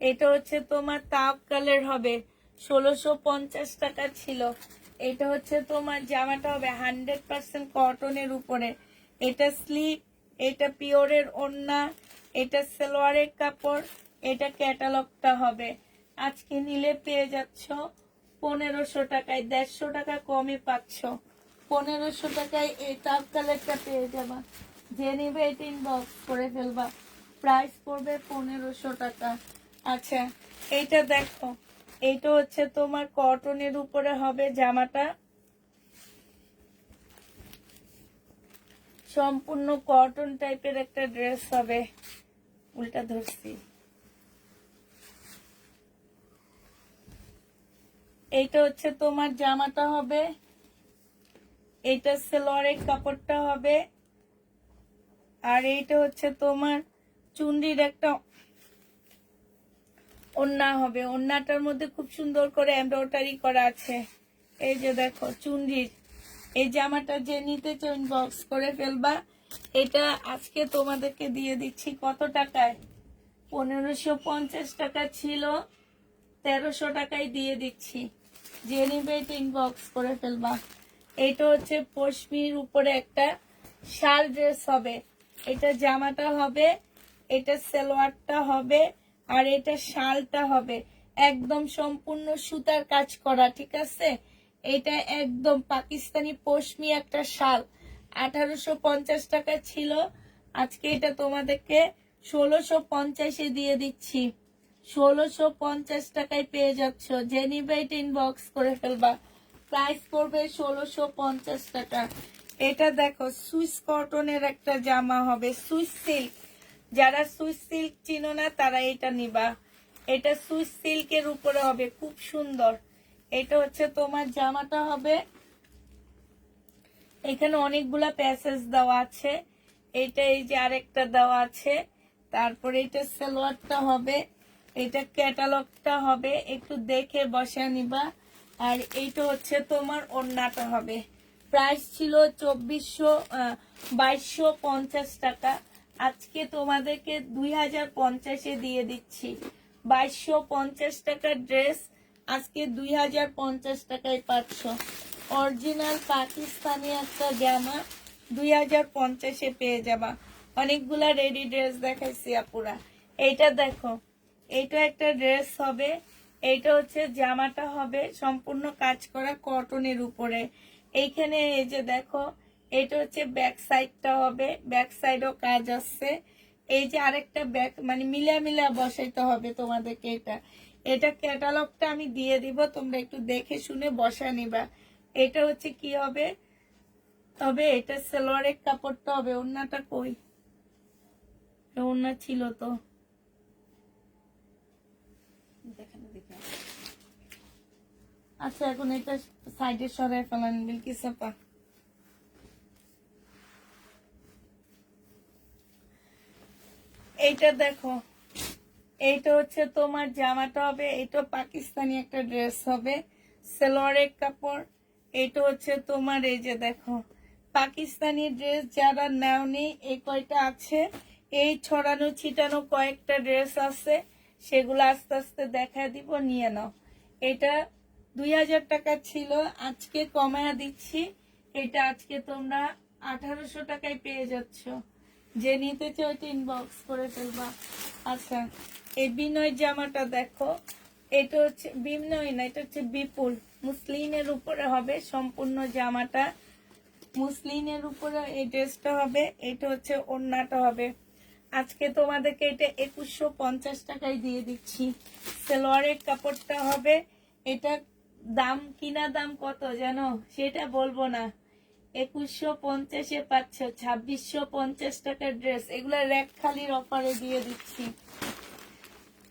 এটা হচ্ছে তোমার তাওয়াক্কালের হবে, 1650 টাকা ছিল। এটা হচ্ছে তোমার জামাটা হবে 100% কটনের উপরে। এটা স্লিপ, এটা পিওরের ওড়না, এটা সালোয়ারের কাপড়, এটা ক্যাটালগটা হবে। আজকে নিলে পেয়ে যাচ্ছ 1500 টাকায়, 150 টাকা কমে পাচ্ছ। 1500 টাকায় এই তাওয়াক্কালেরটা পেয়ে যাবা। যে নিবে এটা ইনবক্স করে ফেলবা। প্রাইস পড়বে 1500 টাকা। আচ্ছা এইটা দেখো, এইটা হচ্ছে তোমার কটনের উপরে হবে জামাটা, সম্পূর্ণ কটন টাইপের একটা ড্রেস হবে। উল্টা ধরছি। এইটা হচ্ছে তোমার জামাটা হবে, এইটা সালোয়ারের কাপড়টা হবে, আর এইটা হচ্ছে তোমার চুন্ডির একটা ওড়না হবে, ওড়নাটার মধ্যে খুব সুন্দর করে এমব্রয়ডারি করা আছে। এই যে দেখো চুনরির এই জামাটা যে নিতে চাও ইনবক্স করে ফেলবা। এটা আজকে তোমাদেরকে দিয়ে দিচ্ছি কত টাকায়? 1550 টাকা ছিল, 1300 টাকায় দিয়ে দিচ্ছি। যে নিবে এটা ইনবক্স করে ফেলবা। এটা হচ্ছে পশমির উপরে একটা শাল ড্রেস হবে। এটা জামাটা হবে, এটা সালোয়ারটা হবে, আর এটা শালটা হবে একদম সম্পূর্ণ সুতার কাজ করা, ঠিক আছে? এটা একদম পাকিস্তানি পশমি একটা শাল। 1850 টাকা ছিল, আজকে এটা তোমাদেরকে 1650-এ দিয়ে দিচ্ছি। 1650 টাকায় পেয়ে যাচ্ছ। যে নিবে এটা ইনবক্স করে ফেলবা। প্রাইস পড়বে 1650 টাকা। এটা দেখো সুইস কটনের একটা জামা হবে, সুইস সিল্ক। যারা সুইস সিল্ক চিনো না তারা এটা নিবা। এটা সুইস সিল্কের উপরে হবে, খুব সুন্দর। এটা হচ্ছে তোমার জামাটা হবে, এখানে অনেকগুলা প্যাসেজ দেওয়া আছে। এটা এই যে আরেকটা দেওয়া আছে। তারপরে এটা সালোয়ারটা হবে, এটা ক্যাটালগটা হবে, একটু দেখে বসা নিবা। আর এইটা হচ্ছে তোমার ওড়নাটা হবে। প্রাইস ছিল 2250 টাকা, আজকে তোমাদেরকে 2050-এ দিয়ে দিচ্ছি। 2250 টাকার ড্রেস আজকে 2050 টাকায় পাচ্ছ। অরিজিনাল পাকিস্তানি একটা জামা 2050-এ পেয়ে যাবা। অনেকগুলা রেডি ড্রেস দেখাইছি আপুরা। এইটা দেখো, এইটা একটা ড্রেস হবে। এইটা হচ্ছে জামাটা হবে সম্পূর্ণ কাজ করা কটনের উপরে। এইখানে এই যে দেখো, এটা হচ্ছে ব্যাক সাইডটা হবে, ব্যাক সাইডও কাজ আছে। এই যে আরেকটা ব্যাক মানে মিলা মিলা বসাইতে হবে তোমাদেরকে। এটা এটা ক্যাটালগটা আমি দিয়ে দিব, তোমরা একটু দেখে শুনে বসা নিবা। এটা হচ্ছে কি হবে, তবে এটা সালোয়ারের কাপড়টা হবে। ওড়নাটা কই? ওড়না ছিল তো, আচ্ছা এখন এটা সাইডে সরাই ফেলান বিলকিস আপা। এইটা দেখো, এইটা হচ্ছে তোমার জামাটা হবে, এটা পাকিস্তানি একটা ড্রেস হবে, সালোয়ারের কাপড়। এটা হচ্ছে তোমার এই যে দেখো পাকিস্তানি ড্রেস যারা নেওনি, এই কয়টা আছে, এই ছড়ানো ছিটানো কয়েকটা ড্রেস আছে, সেগুলো আস্তে আস্তে দেখা দিব, নিয়ে নাও। এটা 2000 টাকা ছিল, আজকে কমায়া দিচ্ছি। এটা আজকে তোমরা 1800 টাকায় পেয়ে যাচ্ছ। যে নিতে চাও ওইটা ইনবক্স করে ফেলবা। আচ্ছা এই বিনয় জামাটা দেখো, এটা হচ্ছে বিনয় না, এটা হচ্ছে বিপুল মুসলিনের উপরে হবে সম্পূর্ণ জামাটা। মুসলিনের উপরে এই ড্রেসটা হবে। এটা হচ্ছে ওড়নাটা হবে। আজকে তোমাদেরকে এটা 2150 টাকায় দিয়ে দিচ্ছি। সালোয়ারের কাপড়টা হবে, এটা দাম কিনা দাম কত জানো সেটা বলবো না, 2150-এ পাচ্ছ 2650 টাকার ড্রেস। এগুলা র্যাক খালির অফারে দিয়ে দিচ্ছি।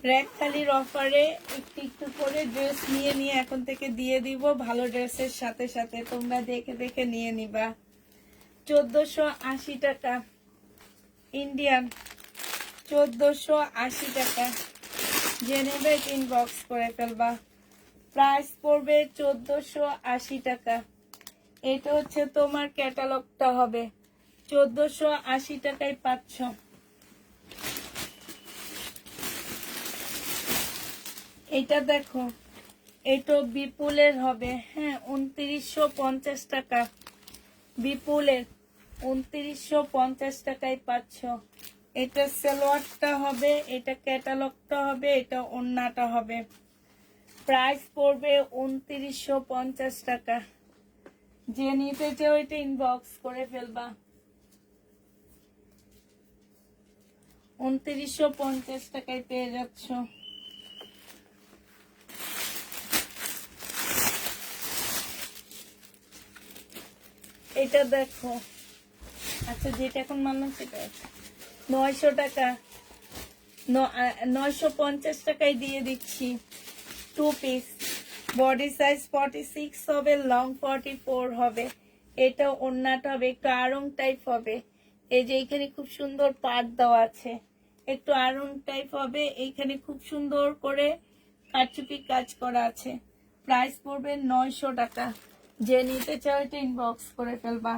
র্যাক খালির অফারে একটু একটু করে ড্রেস নিয়ে নিয়ে এখন থেকে দিয়ে দিব, ভালো ড্রেসের সাথে সাথে তোমরা দেখে দেখে নিয়ে নিবা। 1480 টাকা ইন্ডিয়ান, 1480 টাকা। যে নেবে ইনবক্স করে ফেলবা। প্রাইস পড়বে 1480 টাকা। এটা হচ্ছে তোমার ক্যাটালগটা হবে, 1480 টাকায় পাচ্ছ। এটা দেখো, এটা বিপুলের হবে, হ্যাঁ 2950 টাকা। বিপুলের 2950 টাকায় পাচ্ছ। এটা সালোয়ারটা হবে, এটা ক্যাটালগটা হবে, এটা ওড়নাটা হবে। প্রাইস পড়বে 2950 টাকা। যে নিতে চাও এটা ইনবক্স করে ফেলবা। 2950 টাকায় পেয়ে যাচ্ছ। এটা দেখো, আচ্ছা যেটা এখন মানলাম সেটা 900 টাকা, 950 টাকায় দিয়ে দিচ্ছি। 2 পিস, বডি সাইজ 46 হবে, লং 44 হবে। এটা ওড়নাটা হবে একটু আড়ং টাইপ হবে। এই যে এখানে খুব সুন্দর পাট দেওয়া আছে, একটু আয়রন টাইপ হবে। এইখানে খুব সুন্দর করে কারচুপি কাজ করা আছে। প্রাইস পড়বে 900 টাকা। যে নিতে চাও এটা ইনবক্স করে ফেলবা।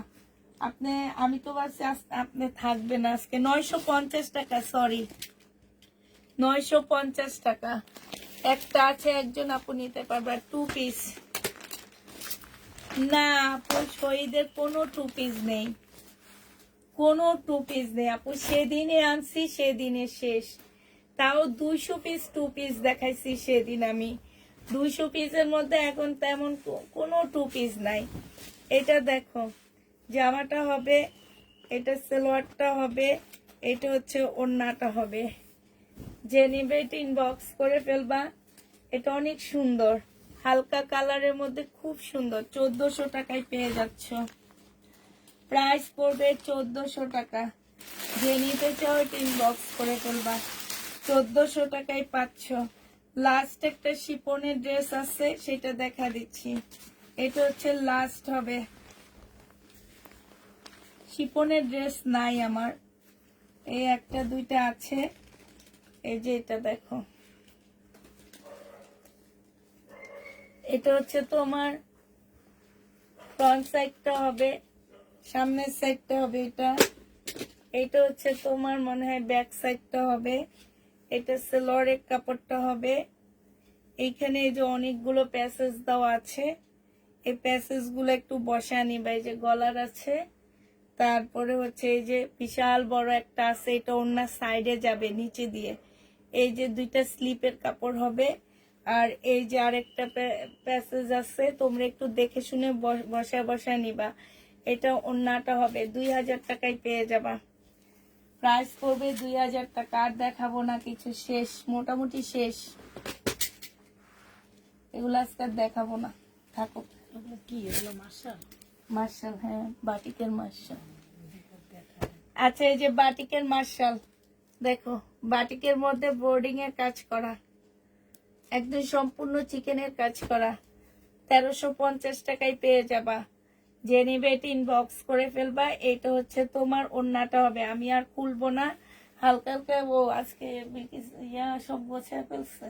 আমি তো ভাবছি আপনি থাকবে না আজকে। 950 টাকা, সরি 950 টাকা। একটা আছে, একজন আপু নিতে পারবে 2 পিস। না আপু, শহীদের কোনো 2 পিস নেই, কোনো 2 পিস নেই আপু। সেদিনে আনছি, সেদিনে শেষ। তাও 200 পিস 2 পিস দেখাইছি সেদিন আমি। 200 পিসের মধ্যে এখন তেমন কোনো 2 পিস নাই। এটা দেখো, জামাটা হবে, এটা সালোয়ারটা হবে, এটা হচ্ছে ওড়নাটা হবে। যে নিবে এটা ইনবক্স করে ফেলবা। এটা অনেক সুন্দর, হালকা কালারের মধ্যে খুব সুন্দর। 1400 টাকায় পেয়ে যাচ্ছ। প্রাইস পড়বে 1400 টাকা। যে নিতে চাও এটা ইনবক্স করে ফেলবা। 1400 টাকায় পাচ্ছ। লাস্ট একটা শিপনের ড্রেস আছে, সেটা দেখা দিচ্ছি। এটা হচ্ছে লাস্ট হবে। শিপনের ড্রেস নাই আমার, এই একটা দুইটা আছে। এই যে এটা দেখো, এটা হচ্ছে তোমার ফ্রন্ট সাইডটা হবে, সামনের সাইডটা হবে এটা। এটা হচ্ছে তোমার মনে হয় ব্যাক সাইডটা হবে। এটা সালোয়ারের কাপড়টা হবে। এইখানে এই যে অনেকগুলো প্যাসেজ দেওয়া আছে, এই প্যাসেজ গুলো একটু বসা নিবা। এই যে গলার আছে, তারপরে হচ্ছে এই যে বিশাল বড় একটা আছে, এটা ওনার সাইডে যাবে নিচে দিয়ে। এই যে দুইটা স্লিপের কাপড় হবে। আর এই যে আরেকটা প্যাসেজ আছে, তোমরা একটু দেখে শুনে বসা বসা নিবা। এটা ওন্নাটা হবে। 2000 টাকায় পেয়ে যাবা। প্রাইস পড়বে 2000 টাকা। আর দেখাবো না কিছু, শেষ, মোটামুটি শেষ। এগুলো আজকে আর দেখাবো না, থাকো। ওগুলো কি, এগুলো মার্শাল? মার্শাল, হ্যাঁ, বাটিকের মার্শাল। আচ্ছা, এই যে বাটিকের মার্শাল দেখো, বাটিকের মধ্যে বোর্ডিং এর কাজ করা, একদম সম্পূর্ণ চিকেনের কাজ করা। 1350 টাকায় পেয়ে যাবা। যে নিবে এটা ইনবক্স করে ফেলবা। এটা হচ্ছে তোমার ওড়নাটা হবে। আমি আর খুলবো না, হালকা হালকা ও আজকে সব গোছায় ফেলছে।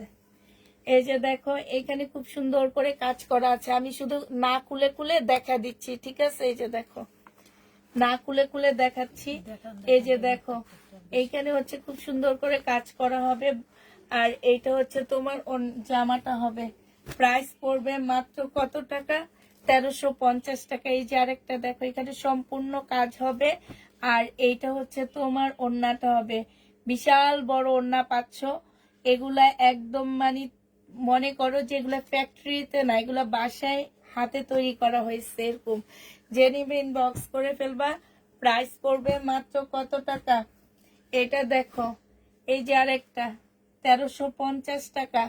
এই যে দেখো, এখানে খুব সুন্দর করে কাজ করা আছে। আমি শুধু না খুলে খুলে দেখা দিচ্ছি, ঠিক আছে? এই যে দেখো, না খুলে খুলে দেখাচ্ছি। এই যে দেখো, এইখানে হচ্ছে খুব সুন্দর করে কাজ করা হবে। আর এইটা হচ্ছে তোমার জামাটা হবে। প্রাইস পড়বে মাত্র কত টাকা? 1350 টাকা। এই যে আরেকটা দেখো, এখানে সম্পূর্ণ কাজ হবে। আর এইটা হচ্ছে তোমার ওড়নাটা হবে। বিশাল বড় ওড়না পাচ্ছ। এগুলা একদম মানে মনে করো যে এগুলা ফ্যাক্টরিতে না, এগুলা বাসায় হাতে তৈরি করা হয়েছে এরকম। যে নিবে ইনবক্স করে ফেলবা। প্রাইস পড়বে মাত্র কত টাকা? এটা দেখো, এই যে আরেকটা 1350 টাকা।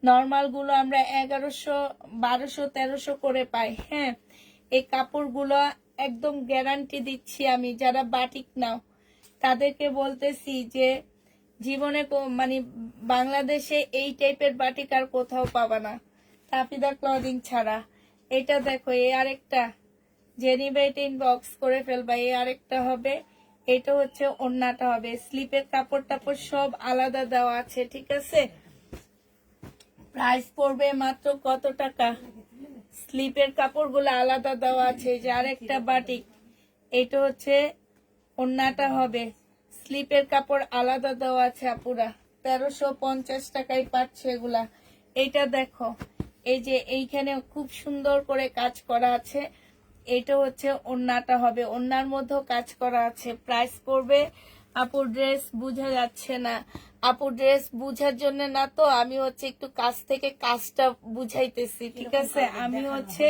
নর্মাল গুলো আমরা 1100, 1200, 1300 করে পাই। হ্যাঁ, এই কাপড়গুলো একদম গ্যারান্টি দিচ্ছি আমি। যারা বাটিক নাও তাদেরকে বলতেছি যে জীবনে মানে বাংলাদেশে এই টাইপের বাটিক আর কোথাও পাবা না, তাফিদা ক্লদিং ছাড়া। এটা দেখো, এই আরেকটা, যে নিবে এটা ইনবক্স করে ফেলবা। এই আরেকটা হবে। এটা হচ্ছে ওড়নাটা হবে। স্লিপের কাপড় টাপড় সব আলাদা দেওয়া আছে, ঠিক আছে? প্রাইস পড়বে মাত্র কত টাকা? স্লিপের কাপড়গুলো আলাদা দেওয়া আছে। যে আরেকটা বাটিক, এটা হচ্ছে ওড়নাটা হবে। স্লিপের কাপড় আলাদা দেওয়া আছে আপুরা। 1350 টাকায় পাচ্ছে এগুলা। এইটা দেখো, এই যে এইখানে খুব সুন্দর করে কাজ করা আছে। এটা হচ্ছে ওড়নাটা হবে। ওড়নার মধ্যেও কাজ করা আছে। প্রাইস পড়বে, আপুর ড্রেস বোঝা যাচ্ছে না। আপুর ড্রেস বুঝার জন্য না তো, আমি হচ্ছে একটু কাছ থেকে কাজটা বুঝাইতেছি, ঠিক আছে? আমি হচ্ছে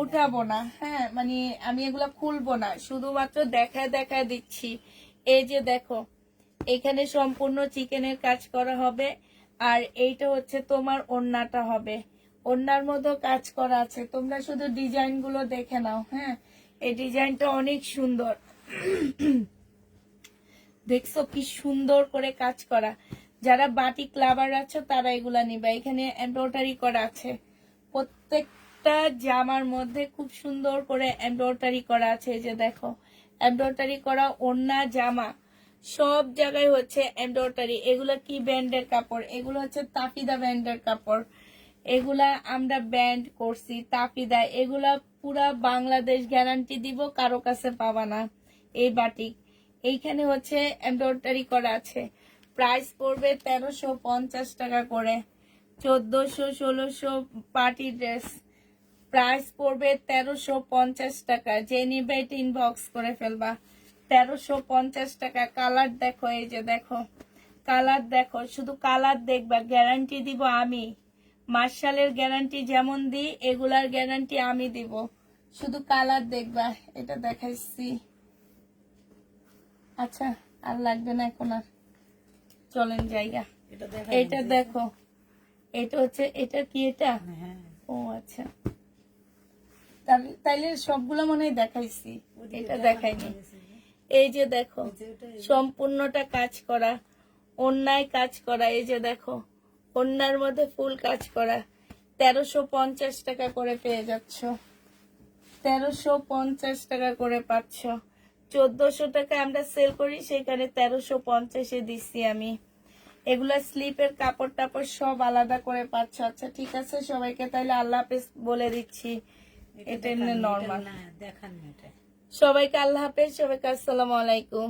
উঠাবো না, হ্যাঁ, মানে আমি এগুলা খুলবো না, শুধুমাত্র দেখায় দেখায় দিচ্ছি। এই যে দেখো, এখানে সম্পূর্ণ চিকেনের কাজ করা হবে। আর এইটা হচ্ছে তোমার ওড়নাটা হবে। ওড়নার মধ্যেও কাজ করা আছে। তোমরা শুধু ডিজাইন গুলো দেখে নাও। হ্যাঁ, এই ডিজাইনটা অনেক সুন্দর। দেখছো কি সুন্দর করে কাজ করা? যারা বাটিক লাভার আছো তারা এগুলা নিবা। এখানে এমব্রয়ডারি করা আছে। প্রত্যেকটা জামার মধ্যে খুব সুন্দর করে এমব্রয়ডারি করা আছে। এই যে দেখো, এমব্রয়ডারি করা ওড়না জামা সব জায়গায় হচ্ছে এমব্রয়ডারি। এগুলা কি ব্যান্ডের কাপড়, এগুলো হচ্ছে তাফিদা ব্যান্ডের কাপড়। এগুলা আমরা ব্যান্ড করছি তাফিদা। এগুলা পুরা বাংলাদেশ গ্যারান্টি দিব, কারো কাছে পাবা না এই বাটিক। এইখানে হচ্ছে এমব্রয়ডারি করা আছে। প্রাইস পড়বে 1350 টাকা করে। 1400-1600 পার্টি ড্রেস, প্রাইস পড়বে 1350 টাকা। যে নিবে এটা ইনবক্স করে ফেলবা। 1350 টাকা। কালার দেখো, এই যে দেখো কালার দেখো, শুধু কালার দেখবা। গ্যারান্টি দিব আমি, মার্শালের গ্যারান্টি যেমন দিই এগুলার গ্যারান্টি আমি দিব। শুধু কালার দেখবা। এটা দেখাইছি। আচ্ছা আর লাগবে না এখন আর, চলেন জায়গা। এটা দেখা এটা দেখো, এটা হচ্ছে, এটা কি এটা? হ্যাঁ ও আচ্ছা, তাইলে সবগুলো মনে হয় দেখাইছি, এটা দেখাইনি। এই যে দেখো সম্পূর্ণটা কাজ করা, অন্যায় কাজ করা। এই যে দেখো অন্যার মধ্যে ফুল কাজ করা। 1350 টাকা করে পেয়ে যাচ্ছ, 1350 টাকা করে পাচ্ছ। 1400 টাকা আমরা সেল করি, সেখানে 1350-এ দিচ্ছি আমি। এগুলা স্লিপের কাপড় টাপড় সব আলাদা করে পাচ্ছ। আচ্ছা ঠিক আছে, সবাইকে তাইলে আল্লাহ হাফেজ বলে দিচ্ছি। এটা নর্মাল। দেখান এটা। সবাইকে আল্লাহ হাফেজ, সবাইকে আসসালামু আলাইকুম।